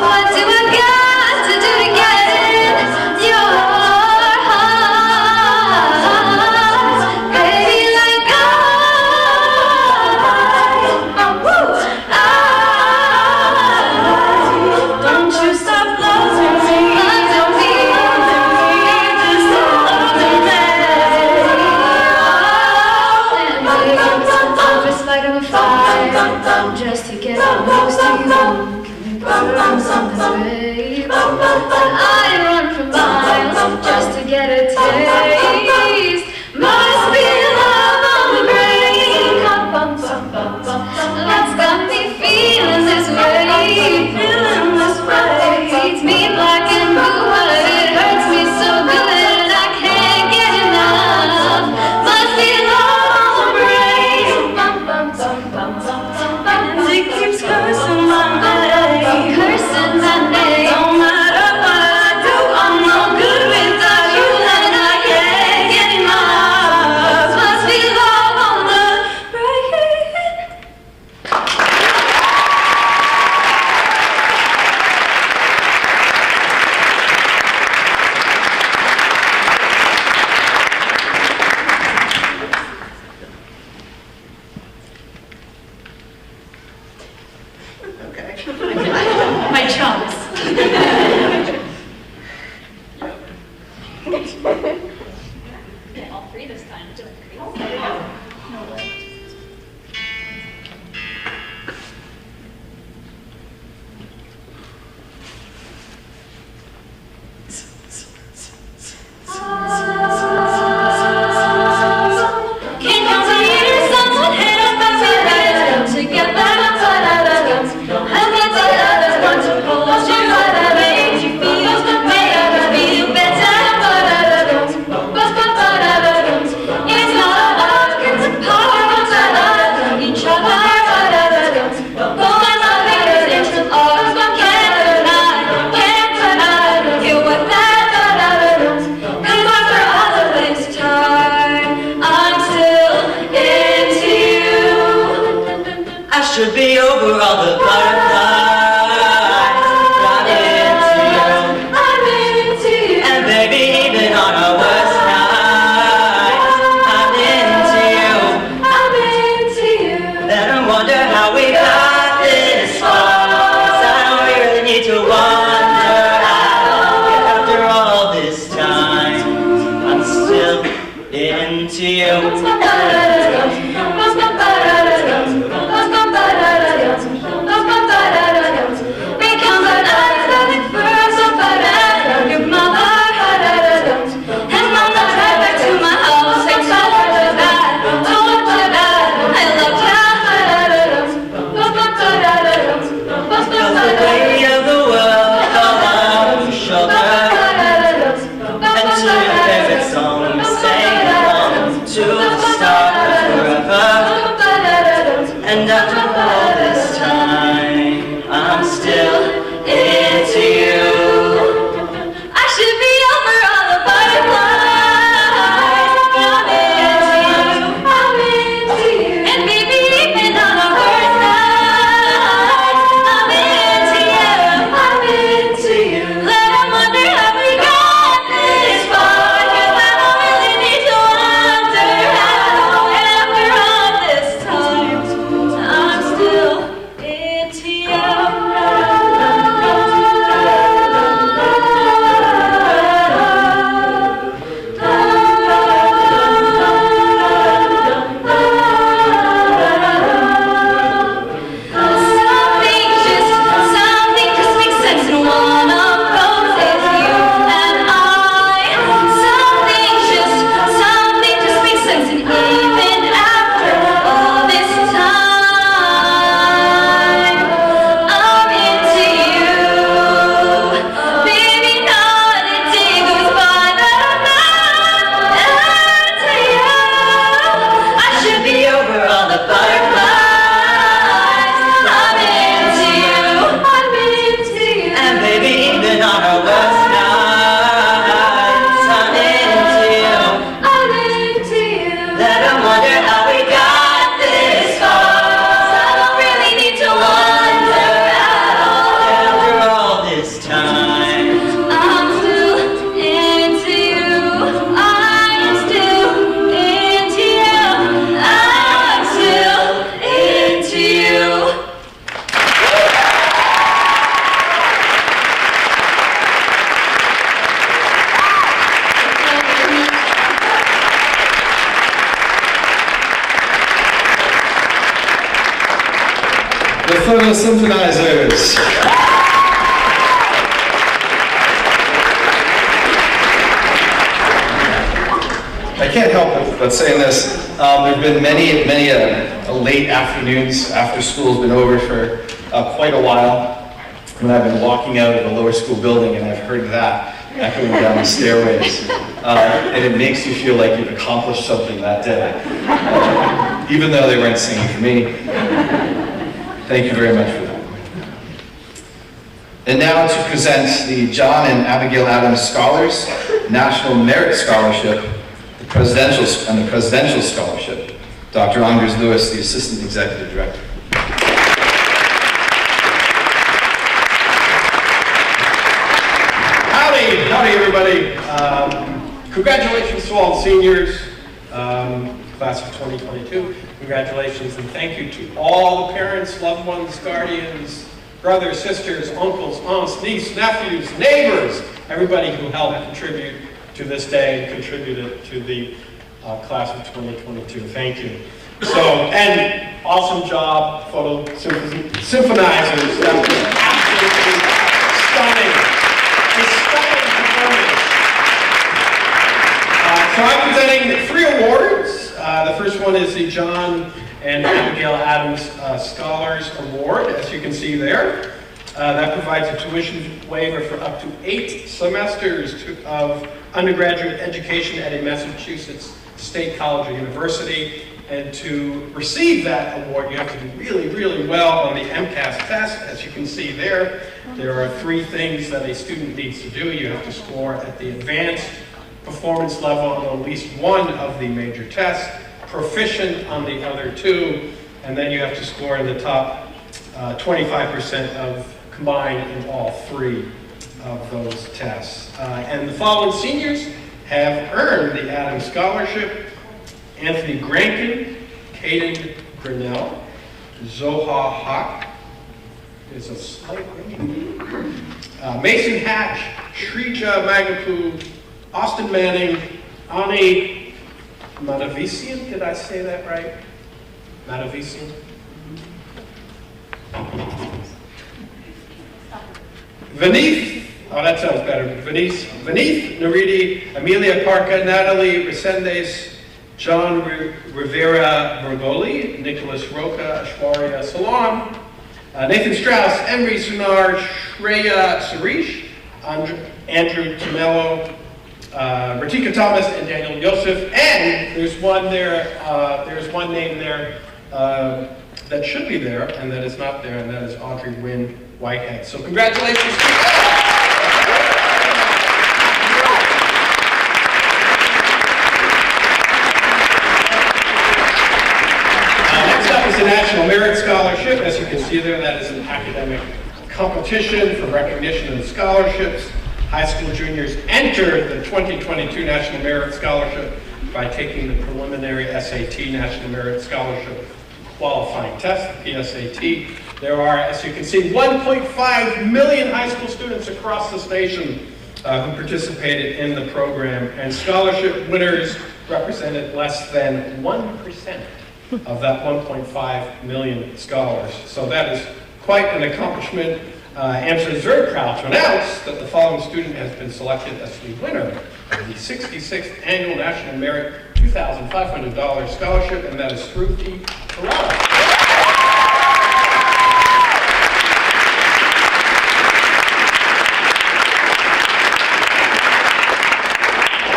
What do I got to do to get in your heart? Baby, like don't you stop loving me. Don't be loving me, just loving me. I'll just light up a fire just to get close to you. Can we burn something away? And I run for miles just to get a taste. Must be love on the brain. That's got me feeling this way. Feeling this way. Feeds me black and blue, but it hurts me so good, and I can't get enough. Must be love on the brain. And it keeps cursing my name, cursing my name. No matter what I do, I'm no good without you, and I can't Symphonizers. I can't help but saying this. There have been many late afternoons after school's been over for quite a while when I've been walking out of the lower school building and I've heard that echoing down the stairways. And it makes you feel like you've accomplished something that day, even though they weren't singing for me. Thank you very much for that. And now to present the John and Abigail Adams Scholars National Merit Scholarship, the Presidential Scholarship, Dr. Anders Lewis, the Assistant Executive Director. Howdy everybody. Congratulations to all the seniors, class of 2022. Congratulations and thank you to all the parents, loved ones, guardians, brothers, sisters, uncles, aunts, nieces, nephews, neighbors, everybody who helped contribute to this day and contributed to the class of 2022. Thank you. So, and awesome job, photo symphonizers. That was absolutely stunning. So I'm presenting 3 awards. The first one is the John and Abigail Adams Scholars Award, as you can see there. That provides a tuition waiver for up to 8 semesters of undergraduate education at a Massachusetts State College or university. And to receive that award, you have to do really, really well on the MCAS test. As you can see there, there are 3 things that a student needs to do. You have to score at the advanced performance level on at least one of the major tests, proficient on the other 2, and then you have to score in the top 25% of combined in all 3 of those tests. And the following seniors have earned the Adams Scholarship: Anthony Grankin, Caden Grinnell, Zoha Hawk, there's a slight Mason Hatch, Shrija Magapu, Austin Manning, Ani Madavisian, did I say that right? Madavisian? Vaneeth, oh that sounds better. Vaneeth Naridi, Amelia Parka, Natalie Resendes, John Rivera Bergoli, Nicholas Roca, Ashwarya Salam, Nathan Strauss, Emery Sunar, Shreya Suresh, Andrew Tamello, Ratika Thomas, and Daniel Yosef. And there's one there, there's one name there that should be there and that is not there, and that is Audrey Wynn Whitehead. So congratulations to you all. The National Merit Scholarship, as you can see there, that is an academic competition for recognition of scholarships. High school juniors enter the 2022 National Merit Scholarship by taking the preliminary SAT National Merit Scholarship qualifying test, the PSAT. There are, as you can see, 1.5 million high school students across this nation who participated in the program, and scholarship winners represented less than 1% of that 1.5 million scholars. So that is quite an accomplishment. AMSA is very proud to announce that the following student has been selected as the winner of the 66th Annual National Merit $2,500 Scholarship, and that is Shruti Karara.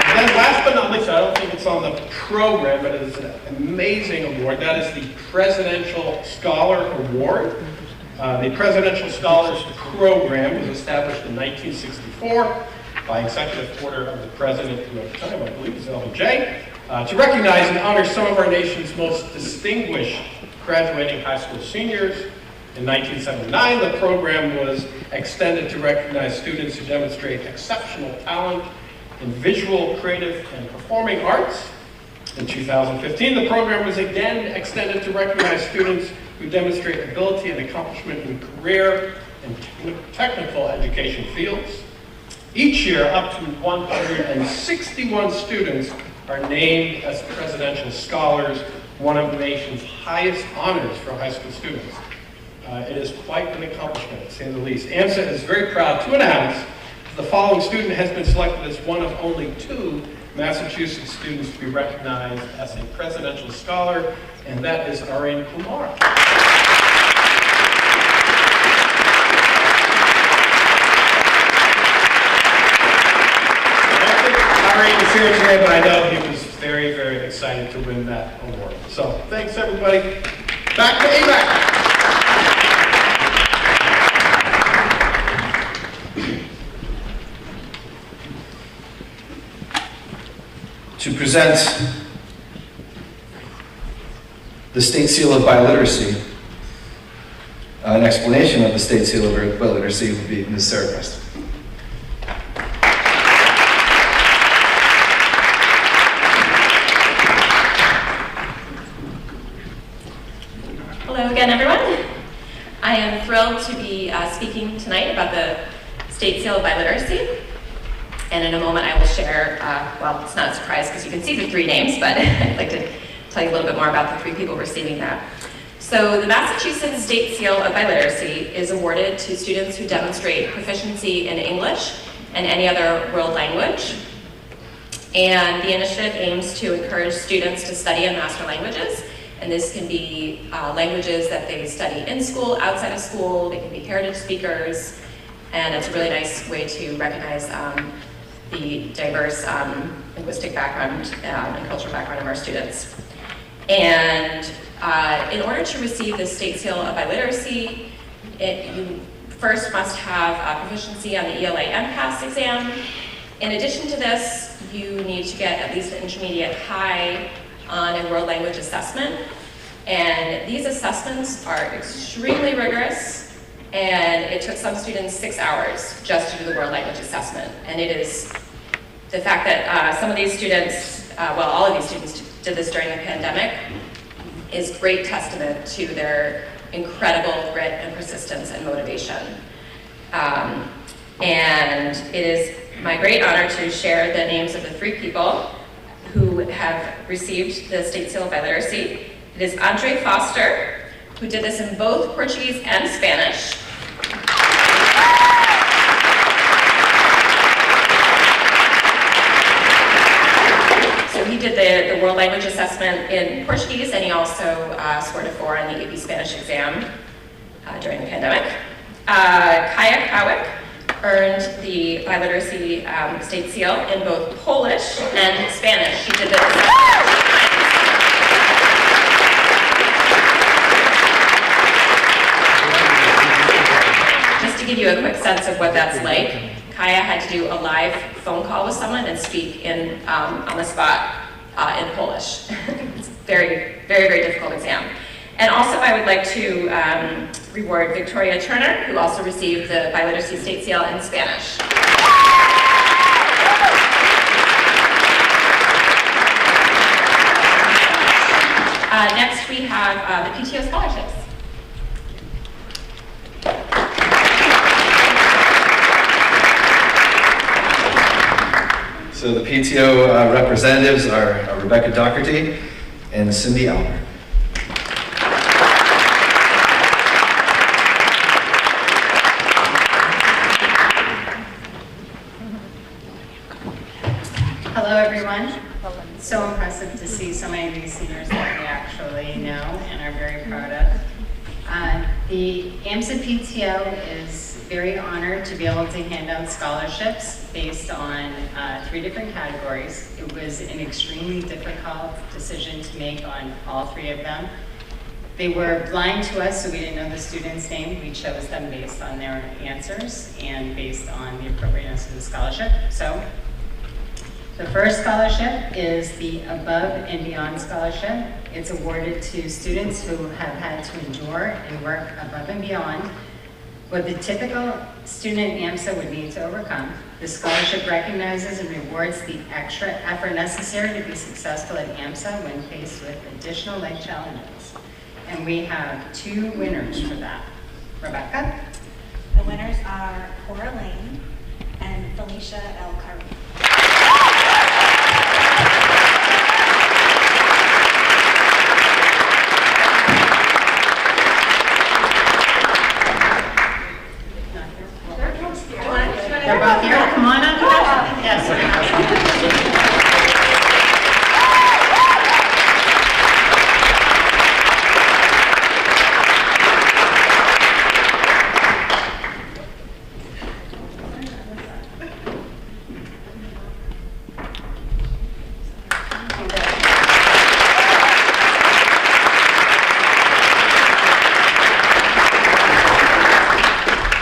And then last but not least, I don't think it's on the program, but it is an amazing award. That is the Presidential Scholar Award. The Presidential Scholars Program was established in 1964 by executive order of the president, who at the time I believe was LBJ, to recognize and honor some of our nation's most distinguished graduating high school seniors. In 1979, the program was extended to recognize students who demonstrate exceptional talent in visual, creative, and performing arts. In 2015, the program was again extended to recognize students who demonstrate ability and accomplishment in career and technical education fields. Each year, up to 161 students are named as presidential scholars, one of the nation's highest honors for high school students. It is quite an accomplishment, to say the least. AMSA is very proud to announce the following student has been selected as one of only 2 Massachusetts students to be recognized as a presidential scholar, and that is Arun Kumar. Arun is here today, but I know he was very, very excited to win that award. So thanks, everybody. Back to AMAC. To present the State Seal of Biliteracy, an explanation of the State Seal of Biliteracy would be Ms. Sarah Preston. Hello again, everyone. I am thrilled to be speaking tonight about the State Seal of Biliteracy. And in a moment I will share, well, it's not a surprise because you can see the 3 names, but I'd like to tell you a little bit more about the 3 people receiving that. So the Massachusetts State Seal of Biliteracy is awarded to students who demonstrate proficiency in English and any other world language. And the initiative aims to encourage students to study and master languages. And this can be languages that they study in school, outside of school, they can be heritage speakers, and it's a really nice way to recognize the diverse linguistic background and cultural background of our students. And in order to receive the State Seal of Biliteracy, you first must have proficiency on the ELA MCAS exam. In addition to this, you need to get at least an intermediate high on a world language assessment. And these assessments are extremely rigorous, and it took some students 6 hours just to do the world language assessment. And it is the fact that some of these students, well, all of these students did this during the pandemic, is great testament to their incredible grit and persistence and motivation. And it is my great honor to share the names of the 3 people who have received the State Seal of Biliteracy. It is Andre Foster, who did this in both Portuguese and Spanish. So he did the world language assessment in Portuguese, and he also scored a 4 on the AP Spanish exam during the pandemic. Kaya Kowik earned the Biliteracy State Seal in both Polish and Spanish. She did this. Just to give you a quick sense of what that's like, Kaya had to do a live phone call with someone and speak in on the spot in Polish. It's a very, very, very difficult exam. And also I would like to reward Victoria Turner, who also received the Biliteracy State Seal in Spanish. Next we have the PTO scholarships. So the PTO representatives are Rebecca Doherty and Cindy Albert. Hello, everyone. So impressive to see so many of these seniors that we actually know and are very proud of. The AMSA PTO is very honored to be able to hand out scholarships based on 3 different categories. It was an extremely difficult decision to make on all 3 of them. They were blind to us, so we didn't know the student's name. We chose them based on their answers and based on the appropriateness of the scholarship. So the first scholarship is the Above and Beyond Scholarship. It's awarded to students who have had to endure and work above and beyond what the typical student at AMSA would need to overcome. The scholarship recognizes and rewards the extra effort necessary to be successful at AMSA when faced with additional life challenges. And we have 2 winners for that. Rebecca? The winners are Cora Lane and Felicia L. Curry. They're both here. Come on up. Yes.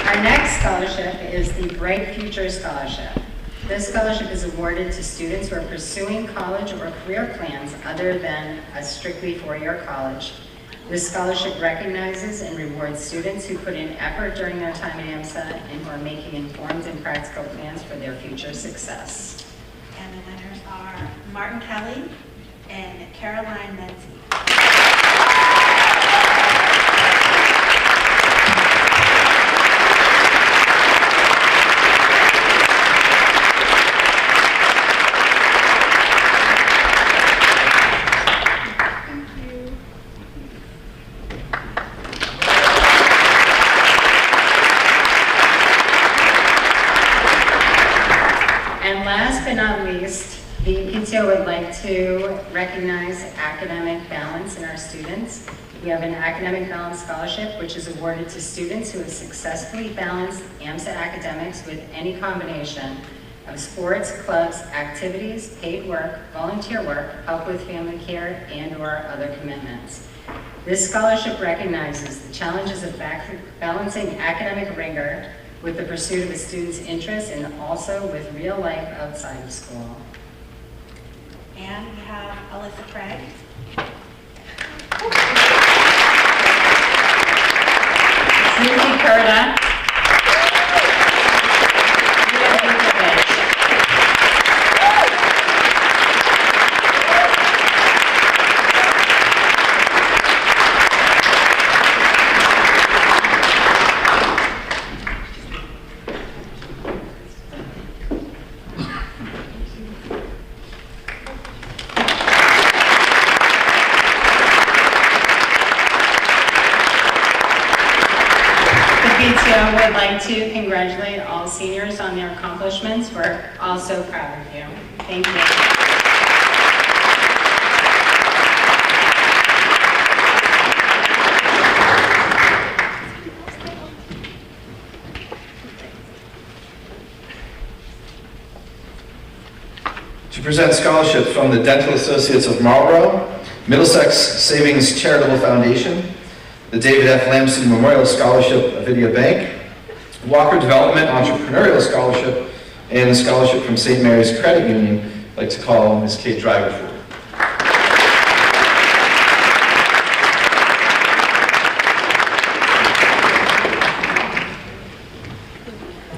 Our next scholarship is the Bright Future Scholarship. This scholarship is awarded to students who are pursuing college or career plans other than a strictly four-year college. This scholarship recognizes and rewards students who put in effort during their time at AMSA and who are making informed and practical plans for their future success. And the winners are Martin Kelly and Caroline Menzie. And last but not least, the PTO would like to recognize academic balance in our students. We have an academic balance scholarship, which is awarded to students who have successfully balanced AMSA academics with any combination of sports, clubs, activities, paid work, volunteer work, help with family care, and/or other commitments. This scholarship recognizes the challenges of balancing academic rigor with the pursuit of a student's interests and also with real life outside of school. And we have Alyssa Craig. Susie Curda. PTO would like to congratulate all seniors on their accomplishments. We're all so proud of you. Thank you. To present scholarships from the Dental Associates of Marlborough, Middlesex Savings Charitable Foundation, the David F. Lamson Memorial Scholarship of Idia Bank, Walker Development Entrepreneurial Scholarship, and the scholarship from St. Mary's Credit Union. I'd like to call Ms. Kate Driver forward.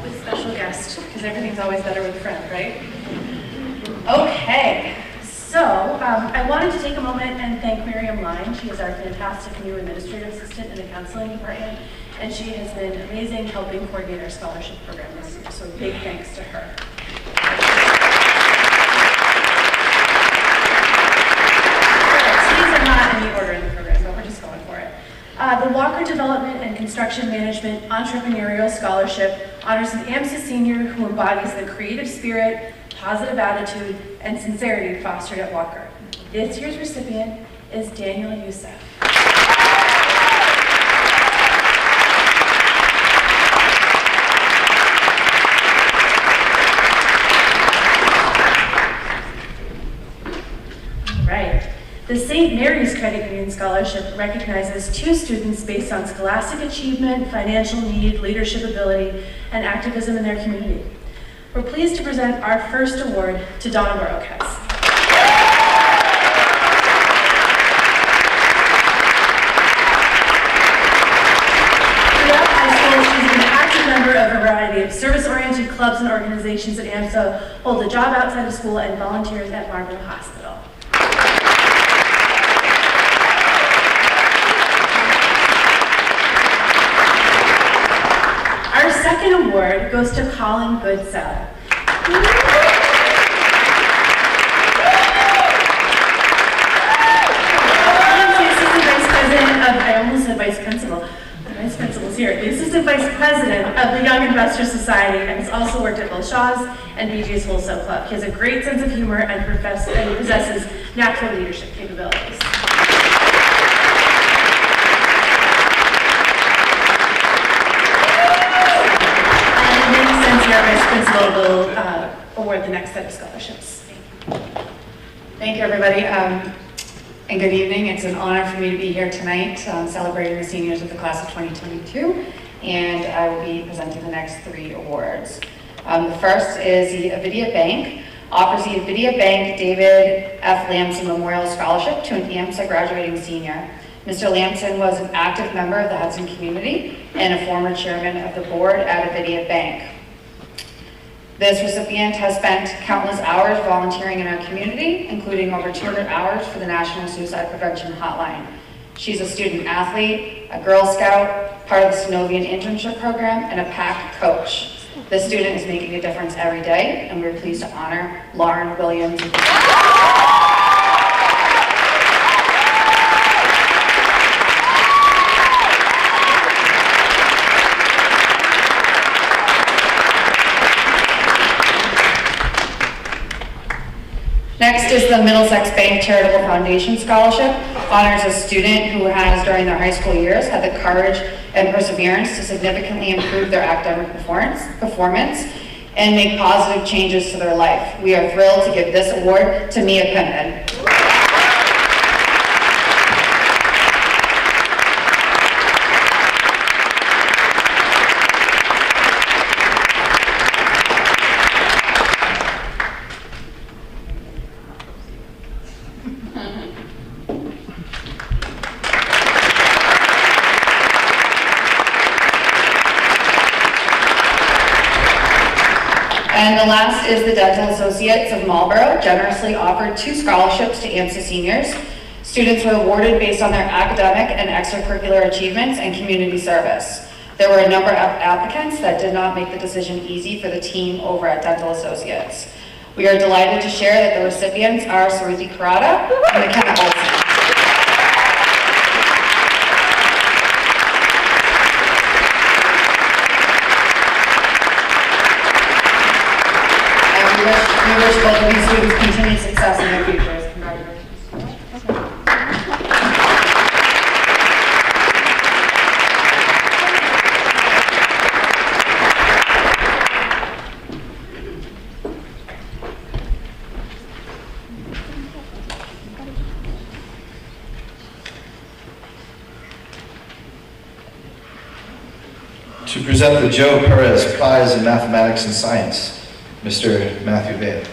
With special guest, because everything's always better with a friend, right? Okay, so I wanted to take a moment and thank Miriam Line. She is our fantastic new administrative assistant in the counseling department, and she has been amazing helping coordinate our scholarship program this year, so big thanks to her. So these are not in the order in the program, but we're just going for it. The Walker Development and Construction Management Entrepreneurial Scholarship honors an AMSA senior who embodies the creative spirit, positive attitude, and sincerity fostered at Walker. This year's recipient is Daniel Youssef. Right. The St. Mary's Credit Union Scholarship recognizes 2 students based on scholastic achievement, financial need, leadership ability, and activism in their community. We're pleased to present our first award to Donna Borokes. Throughout high school, she's an active member of a variety of service-oriented clubs and organizations at AMSA, holds a job outside of school, and volunteers at Marlborough Hospital. Our second award goes to Colin Goodsell. Assistant Vice President of, I almost said Vice Principal. The Vice Principal's year, the Assistant Vice President of the Young Investor Society, and has also worked at both Shaw's and BJ's Wholesale Club. He has a great sense of humor and possesses natural leadership capabilities. And then Cynthia, Vice Principal, will award the next set of scholarships. Thank you, everybody. And good evening. It's an honor for me to be here tonight celebrating the seniors of the class of 2022, and I will be presenting the next 3 awards. The first is the Avidia Bank. Offers the Avidia Bank David F. Lamson Memorial Scholarship to an AMSA graduating senior. Mr. Lamson was an active member of the Hudson community and a former chairman of the board at Avidia Bank. This recipient has spent countless hours volunteering in our community, including over 200 hours for the National Suicide Prevention Hotline. She's a student athlete, a Girl Scout, part of the Synovian internship program, and a PAC coach. This student is making a difference every day, and we're pleased to honor Lauren Williams. Next is the Middlesex Bank Charitable Foundation Scholarship. Honors a student who has, during their high school years, had the courage and perseverance to significantly improve their academic performance and make positive changes to their life. We are thrilled to give this award to Mia Pimpin. And the last is the Dental Associates of Marlborough, generously offered 2 scholarships to AMSA seniors. Students were awarded based on their academic and extracurricular achievements and community service. There were a number of applicants that did not make the decision easy for the team over at Dental Associates. We are delighted to share that the recipients are Sariti Karada and McKenna Olson. We wish both of these students continued success in their futures. Congratulations. To present the Joe Perez Prize in Mathematics and Science, Mr. Matthew Vale.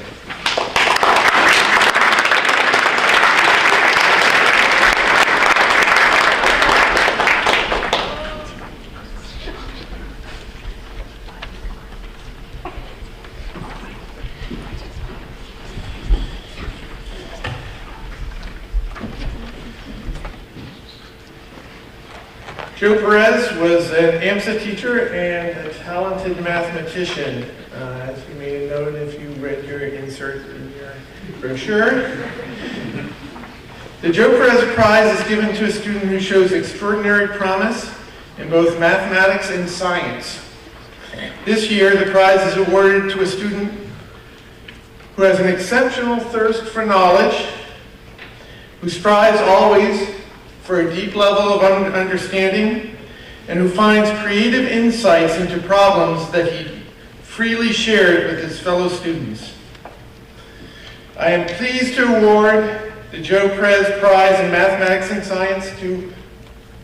Joe Perez was an AMSA teacher and a talented mathematician, as you may have known if you read your insert in your brochure. The Joe Perez Prize is given to a student who shows extraordinary promise in both mathematics and science. This year, the prize is awarded to a student who has an exceptional thirst for knowledge, who strives always for a deep level of understanding, and who finds creative insights into problems that he freely shared with his fellow students. I am pleased to award the Joe Perez Prize in Mathematics and Science to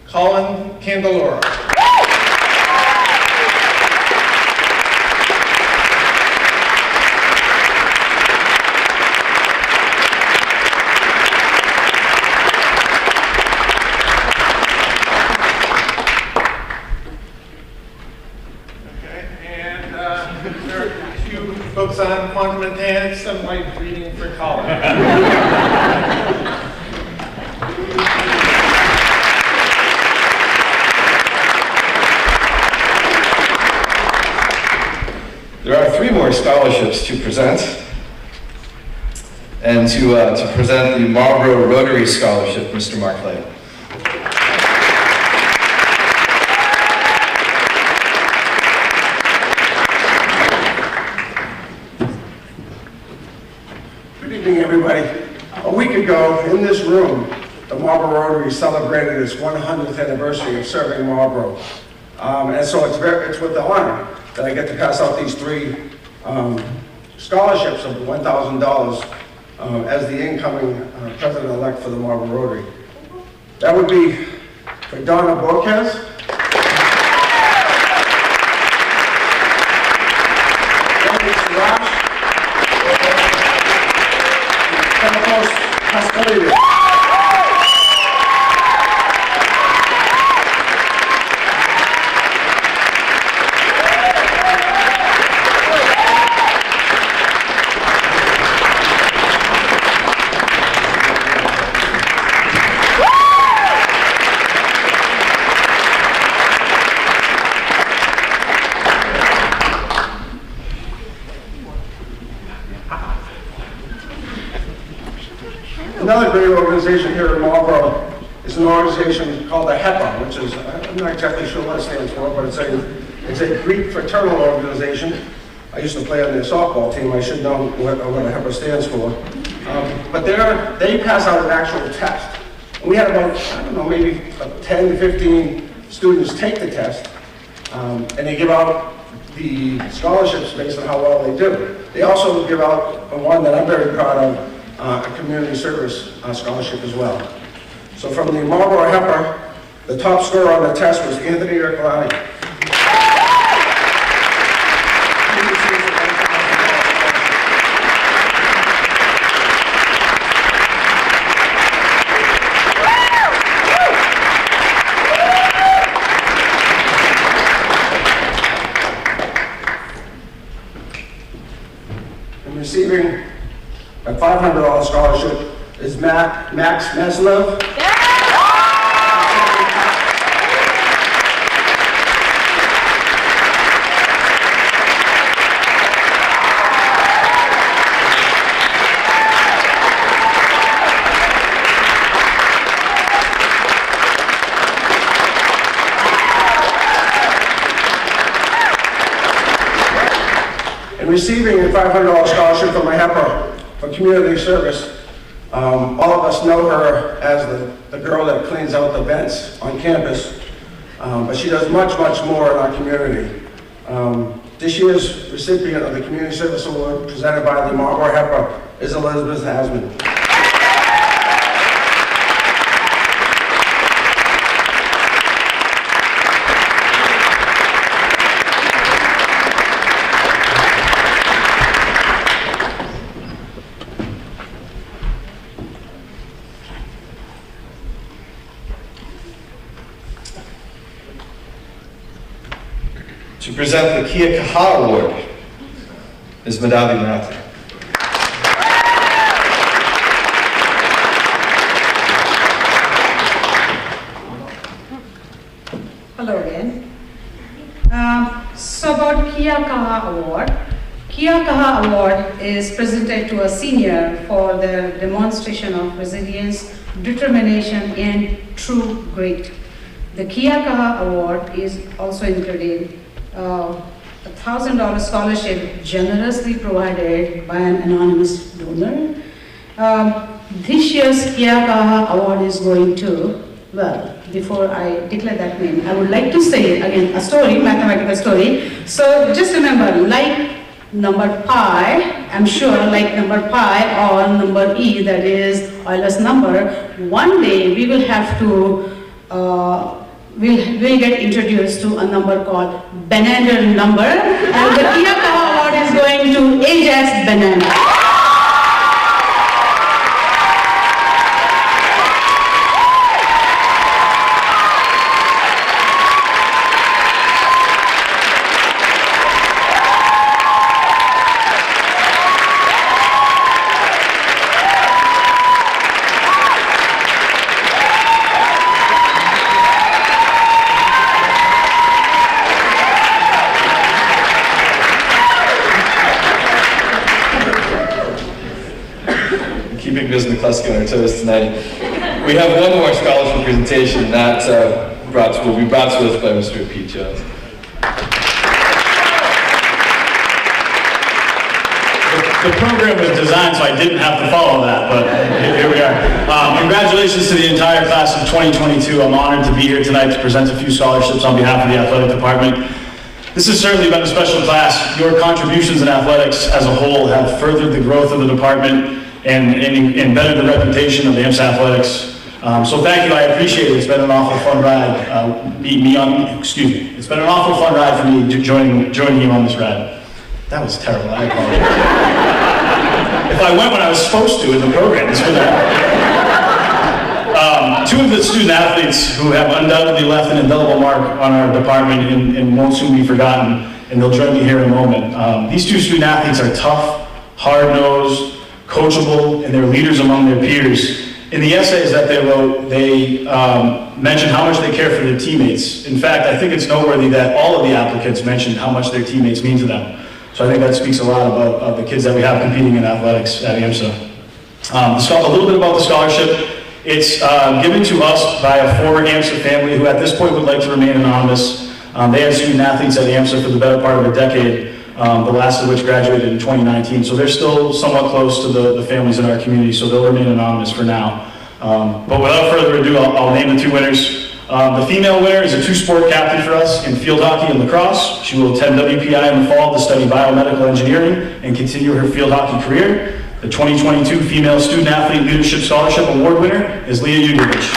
Colin Candelora. Folks on quantum mechanics, some light reading for Colin. There are 3 more scholarships to present, and to present the Marlborough Rotary Scholarship, Mr. Mark Lay. evening, everybody. A week ago, in this room, the Marlborough Rotary celebrated its 100th anniversary of serving Marlborough. And so it's with the honor that I get to pass out these 3 scholarships of $1,000 as the incoming president-elect for the Marlborough Rotary. That would be for Donna Borquez, Another great organization here in Marlborough is an organization called the HEPA, which is, I'm not exactly sure what it stands for, but it's a Greek fraternal organization. I used to play on their softball team. I should know what a HEPA stands for. But they pass out an actual test. And we had about, I don't know, maybe 10 to 15 students take the test, and they give out the scholarships based on how well they do. They also give out one that I'm very proud of, a community service scholarship as well. So from the Marlborough HEPA, the top scorer on the test was Anthony Ercolani. And receiving a $500 scholarship is Max Meslov. And receiving a $500 scholarship from my HEPA for community service. All of us know her as the girl that cleans out the vents on campus, but she does much, much more in our community. This year's recipient of the Community Service Award presented by the Marlborough HEPA is Elizabeth Hasman. To present the Kia Kaha Award is Madhavi Mehta. Hello again. So about Kia Kaha Award. Kia Kaha Award is presented to a senior for their demonstration of resilience, determination, and true grit. The Kia Kaha Award is also including a $1,000 scholarship generously provided by an anonymous donor. This year's Kia Kaha Award is going to, well, before I declare that name, I would like to say again a story, mathematical story. So just remember, like number pi, I'm sure like number pi or number e, that is Euler's number, one day we will have to we'll get introduced to a number called Benander number, and the Kia Kaha Award is going to Ajax Benander. Ms. McCluskey on our toes tonight. We have one more scholarship presentation that will be brought to us by Mr. Pete Jones. The program was designed so I didn't have to follow that, but here we are. Congratulations to the entire class of 2022. I'm honored to be here tonight to present a few scholarships on behalf of the athletic department. This has certainly been a special class. Your contributions in athletics as a whole have furthered the growth of the department and embedded the reputation of the AMSA athletics. So thank you, I appreciate it. It's been an awful fun ride. It's been an awful fun ride for me joining you on this ride. That was terrible, I apologize. If I went when I was supposed to in the program, this would happen. Two of the student athletes who have undoubtedly left an indelible mark on our department and won't soon be forgotten, and they'll join me here in a moment. These two student athletes are tough, hard-nosed, coachable, and they're leaders among their peers. In the essays that they wrote, they mentioned how much they care for their teammates. In fact, I think it's noteworthy that all of the applicants mentioned how much their teammates mean to them. So I think that speaks a lot about the kids that we have competing in athletics at AMSA. A little bit about the scholarship. It's given to us by a former AMSA family who at this point would like to remain anonymous. They had student athletes at AMSA for the better part of a decade, the last of which graduated in 2019. So they're still somewhat close to the families in our community, so they'll remain anonymous for now. But without further ado, I'll name the two winners. The female winner is a two-sport captain for us in field hockey and lacrosse. She will attend WPI in the fall to study biomedical engineering and continue her field hockey career. The 2022 Female Student Athlete Leadership Scholarship Award winner is Leah Udovich.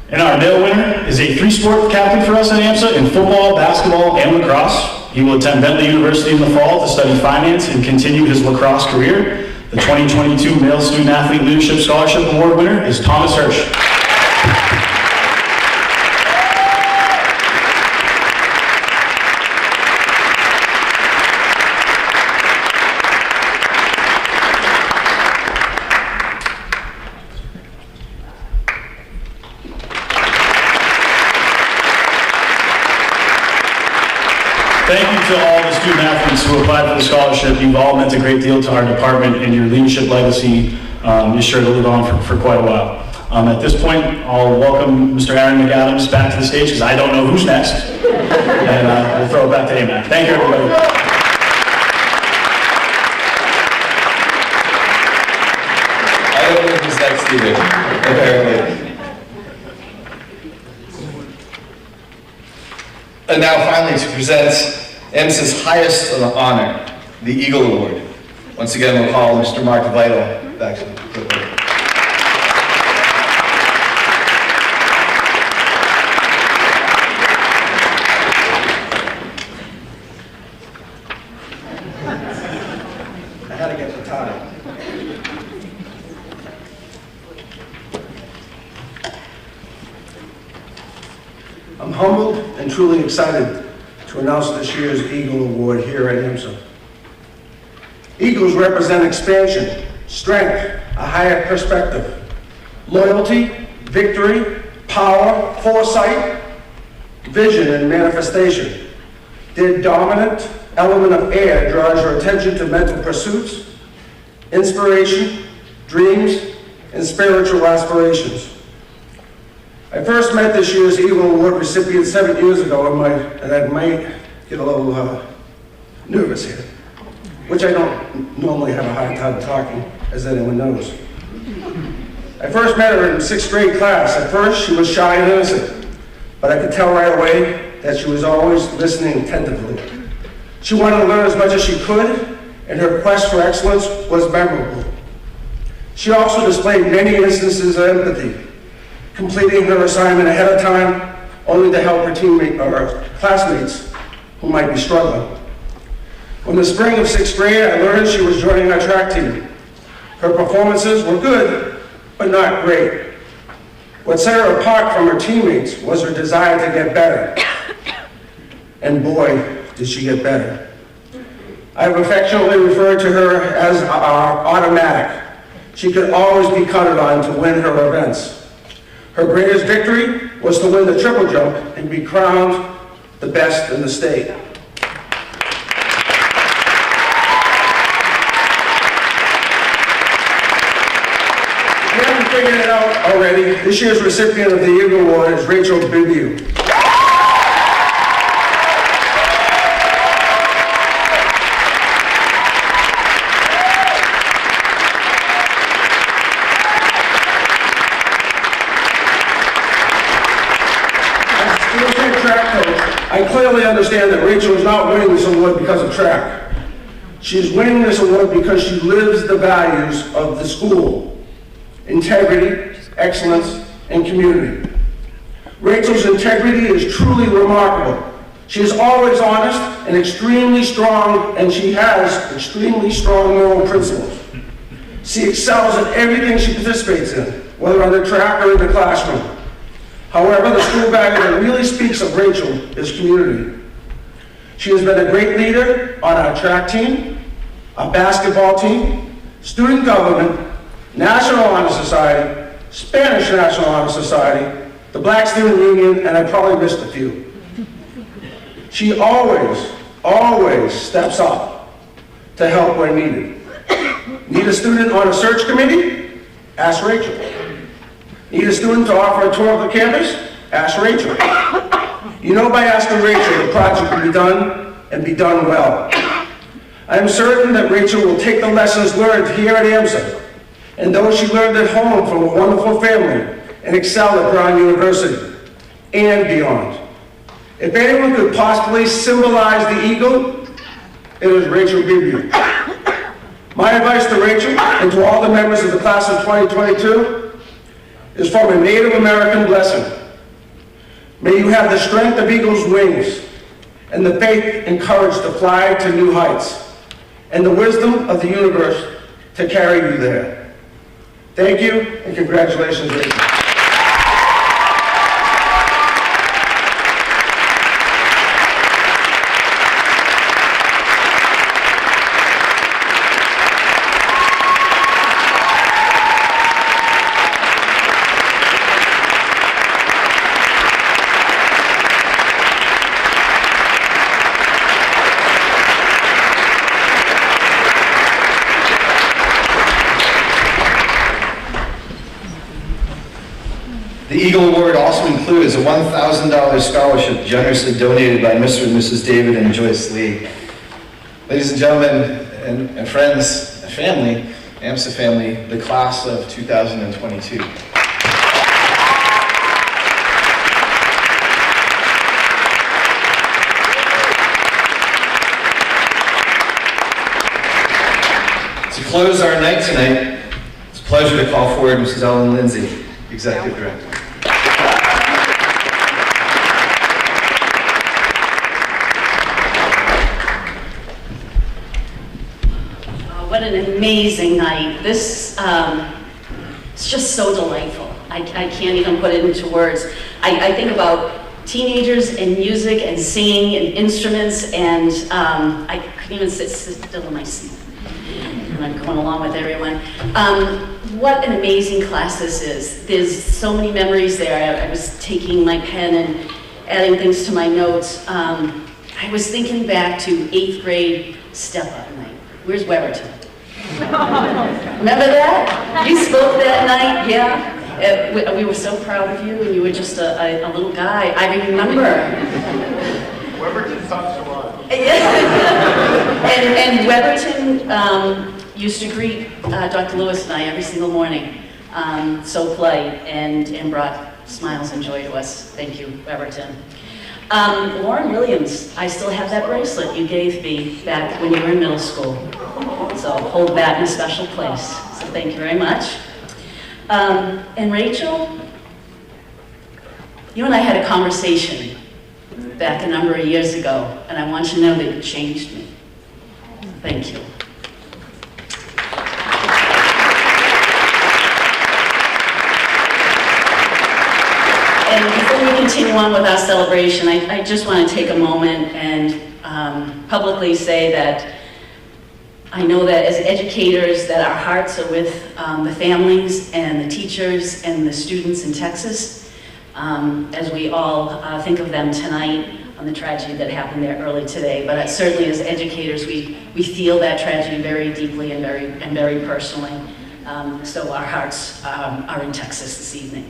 And our male winner is a three-sport captain for us at AMSA in football, basketball, and lacrosse. He will attend Bentley University in the fall to study finance and continue his lacrosse career. The 2022 Male Student Athlete Leadership Scholarship Award winner is Thomas Hirsch. Thank you to all the student athletes who applied for the scholarship. You've all meant a great deal to our department, and your leadership legacy is sure to live on for quite a while. At this point, I'll welcome Mr. Aaron McAdams back to the stage, because I don't know who's next. And we'll throw it back to AMAC. Thank you, everybody. I don't know who's next either, apparently. And now finally to present AMSA's highest honor, the Eagle Award. Once again, we'll call Mr. Mark Vital back to the podium. I had to get the time. I'm humbled and truly excited to announce this year's Eagle Award here at AMSA. Eagles represent expansion, strength, a higher perspective, loyalty, victory, power, foresight, vision, and manifestation. Their dominant element of air draws your attention to mental pursuits, inspiration, dreams, and spiritual aspirations. I first met this year's Eagle Award recipient 7 years ago, and I might get a little nervous here, which I don't normally have a hard time talking, as anyone knows. I first met her in 6th grade class. At first, she was shy and innocent, but I could tell right away that she was always listening attentively. She wanted to learn as much as she could, and her quest for excellence was memorable. She also displayed many instances of empathy, completing her assignment ahead of time, only to help her classmates who might be struggling. In the spring of 6th grade, I learned she was joining our track team. Her performances were good, but not great. What set her apart from her teammates was her desire to get better. And boy, did she get better. I have affectionately referred to her as our automatic. She could always be counted on to win her events. Her greatest victory was to win the triple jump and be crowned the best in the state. figured it out already. This year's recipient of the Eagle Award is Rachel Bibu. I clearly understand that Rachel is not winning this award because of track. She is winning this award because she lives the values of the school: integrity, excellence, and community. Rachel's integrity is truly remarkable. She is always honest and extremely strong, and she has extremely strong moral principles. She excels at everything she participates in, whether on the track or in the classroom. However, the school value that really speaks of Rachel is community. She has been a great leader on our track team, our basketball team, student government, National Honor Society, Spanish National Honor Society, the Black Student Union, and I probably missed a few. She always steps up to help when needed. Need a student on a search committee? Ask Rachel. Need a student to offer a tour of the campus? Ask Rachel. You know, by asking Rachel, the project can be done and be done well. I am certain that Rachel will take the lessons learned here at AMSA and those she learned at home from a wonderful family and excel at Brown University and beyond. If anyone could possibly symbolize the eagle, it is Rachel Bibu. My advice to Rachel and to all the members of the class of 2022 is from a Native American blessing. May you have the strength of eagle's wings and the faith and courage to fly to new heights and the wisdom of the universe to carry you there. Thank you and congratulations, Rachel. The Eagle Award also includes a $1,000 scholarship generously donated by Mr. and Mrs. David and Joyce Lee. Ladies and gentlemen, and friends, and family, AMSA family, the class of 2022. To close our night tonight, it's a pleasure to call forward Mrs. Ellen Lindsay, Executive Director. What an amazing night. This, it's just so delightful. I can't even put it into words. I think about teenagers and music and singing and instruments, and I couldn't even sit still in my seat. I'm going along with everyone. What an amazing class this is. There's so many memories there. I was taking my pen and adding things to my notes. I was thinking back to 8th grade step-up night. Where's Weberton? Remember that? You spoke that night, yeah? We were so proud of you, and you were just a little guy. I remember. Weberton talks a lot. And Weberton used to greet Dr. Lewis and I every single morning. So polite and brought smiles and joy to us. Thank you, Weberton. Lauren Williams, I still have that bracelet you gave me back when you were in middle school. So hold that in a special place. So thank you very much. And Rachel, you and I had a conversation back a number of years ago, and I want you to know that you changed me. Thank you. And before we continue on with our celebration, I just want to take a moment and publicly say that I know that as educators that our hearts are with the families and the teachers and the students in Texas as we all think of them tonight on the tragedy that happened there early today. But certainly as educators, we feel that tragedy very deeply and very personally. So our hearts are in Texas this evening.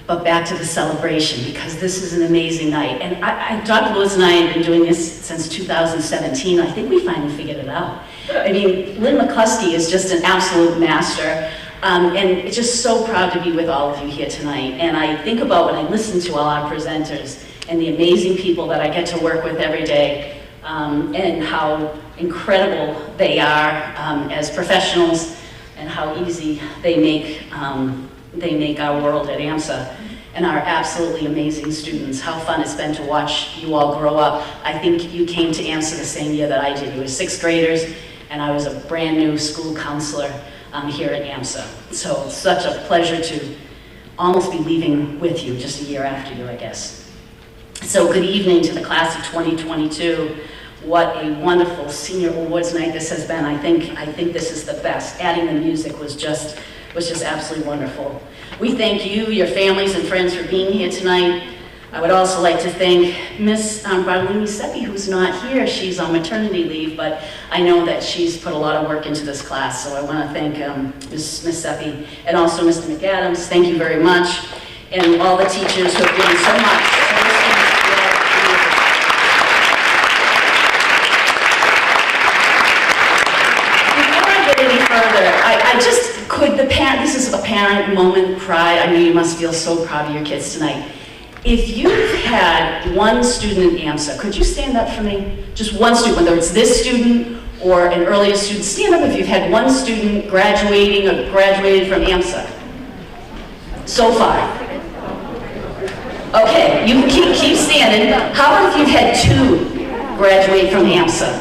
But back to the celebration, because this is an amazing night. And Dr. Lewis and I have been doing this since 2017. I think we finally figured it out. I mean, Lynn McCluskey is just an absolute master. And just so proud to be with all of you here tonight. And I think about when I listen to all our presenters and the amazing people that I get to work with every day, and how incredible they are as professionals, and how easy they make our world at AMSA, and our absolutely amazing students. How fun it's been to watch you all grow up. I think you came to AMSA the same year that I did. You were 6th graders, and I was a brand new school counselor here at AMSA. So it's such a pleasure to almost be leaving with you just a year after you, I guess. So good evening to the class of 2022. What a wonderful senior awards night this has been. I think this is the best. Adding the music was just absolutely wonderful. We thank you, your families and friends for being here tonight. I would also like to thank Miss Bartolini Seppi, who's not here. She's on maternity leave, but I know that she's put a lot of work into this class, so I want to thank Miss Seppi, and also Mr. McAdams. Thank you very much, and all the teachers who have given so much. Before I get any further, I just could, this is a parent moment, pride. I know you must feel so proud of your kids tonight. If you've had one student in AMSA, could you stand up for me? Just one student, whether it's this student or an earlier student. Stand up if you've had one student graduating or graduated from AMSA. So far. Okay, you can keep standing. How about if you've had 2 graduate from AMSA?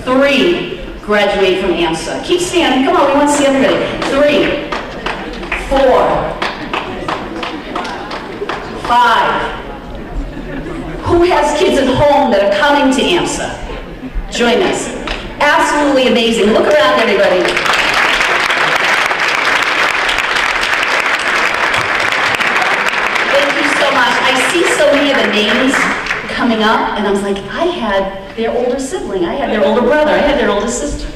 3 graduate from AMSA. Keep standing, come on, we want to see everybody. 3, 4, 5. Who has kids at home that are coming to AMSA? Join us. Absolutely amazing. Look around, everybody. Thank you so much. I see so many of the names coming up, and I was like, I had their older sibling, I had their older brother, I had their older sister.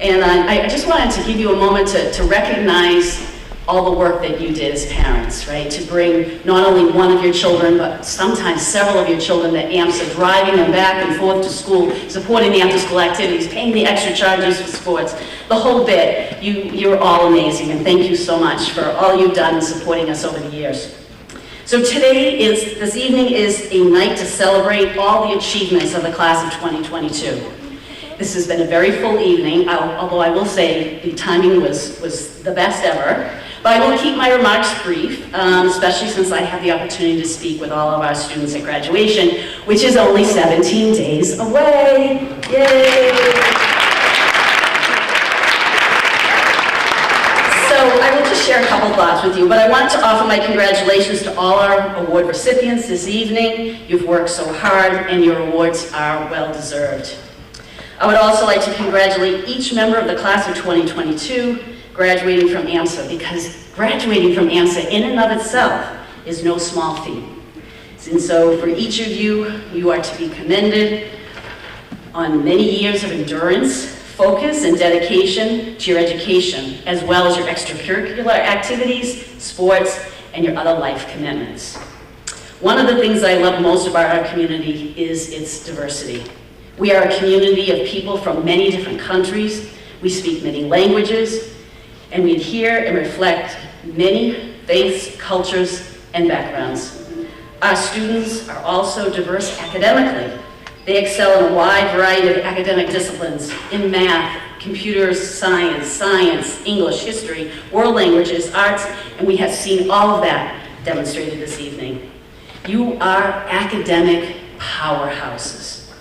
And I just wanted to give you a moment to recognize all the work that you did as parents, right? To bring not only one of your children, but sometimes several of your children to AMSA, driving them back and forth to school, supporting the after-school activities, paying the extra charges for sports, the whole bit. You're all amazing, and thank you so much for all you've done in supporting us over the years. So this evening is a night to celebrate all the achievements of the class of 2022. This has been a very full evening, although I will say the timing was the best ever. But I will keep my remarks brief, especially since I have the opportunity to speak with all of our students at graduation, which is only 17 days away. Yay! So I will just share a couple thoughts with you, but I want to offer my congratulations to all our award recipients this evening. You've worked so hard, and your awards are well deserved. I would also like to congratulate each member of the class of 2022 graduating from AMSA, because graduating from AMSA in and of itself is no small feat. And so for each of you, you are to be commended on many years of endurance, focus, and dedication to your education, as well as your extracurricular activities, sports, and your other life commitments. One of the things I love most about our community is its diversity. We are a community of people from many different countries. We speak many languages, and we adhere and reflect many faiths, cultures, and backgrounds. Our students are also diverse academically. They excel in a wide variety of academic disciplines in math, computers, science, English, history, world languages, arts, and we have seen all of that demonstrated this evening. You are academic powerhouses,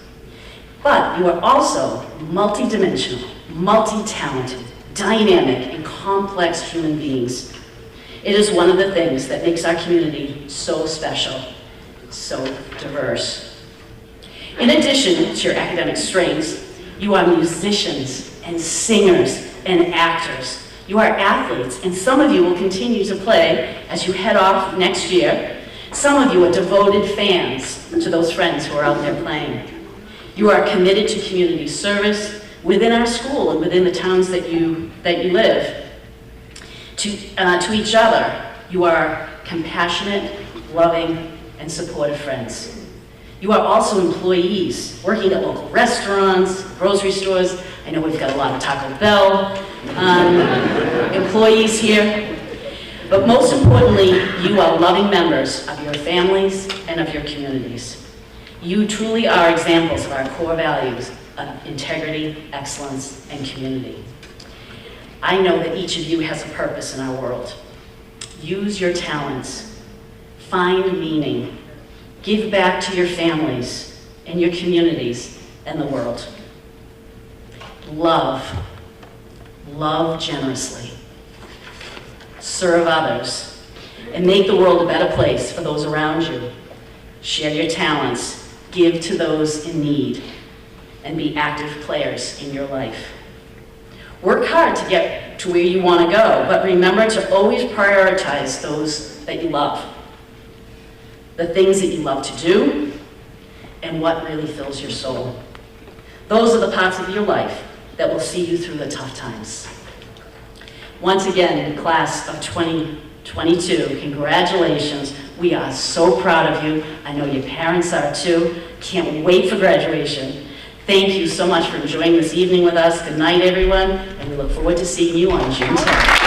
but you are also multidimensional, multi-talented, dynamic, and complex human beings. It is one of the things that makes our community so special, so diverse. In addition to your academic strengths, you are musicians and singers and actors. You are athletes, and some of you will continue to play as you head off next year. Some of you are devoted fans to those friends who are out there playing. You are committed to community service, within our school and within the towns that you live. To each other, you are compassionate, loving, and supportive friends. You are also employees, working at local restaurants, grocery stores. I know we've got a lot of Taco Bell employees here. But most importantly, you are loving members of your families and of your communities. You truly are examples of our core values of integrity, excellence, and community. I know that each of you has a purpose in our world. Use your talents, find meaning, give back to your families and your communities and the world. Love generously, serve others, and make the world a better place for those around you. Share your talents, give to those in need, and be active players in your life. Work hard to get to where you want to go, but remember to always prioritize those that you love, the things that you love to do, and what really fills your soul. Those are the parts of your life that will see you through the tough times. Once again, class of 2022, congratulations. We are so proud of you. I know your parents are too. Can't wait for graduation. Thank you so much for enjoying this evening with us. Good night, everyone, and we look forward to seeing you on June 10th.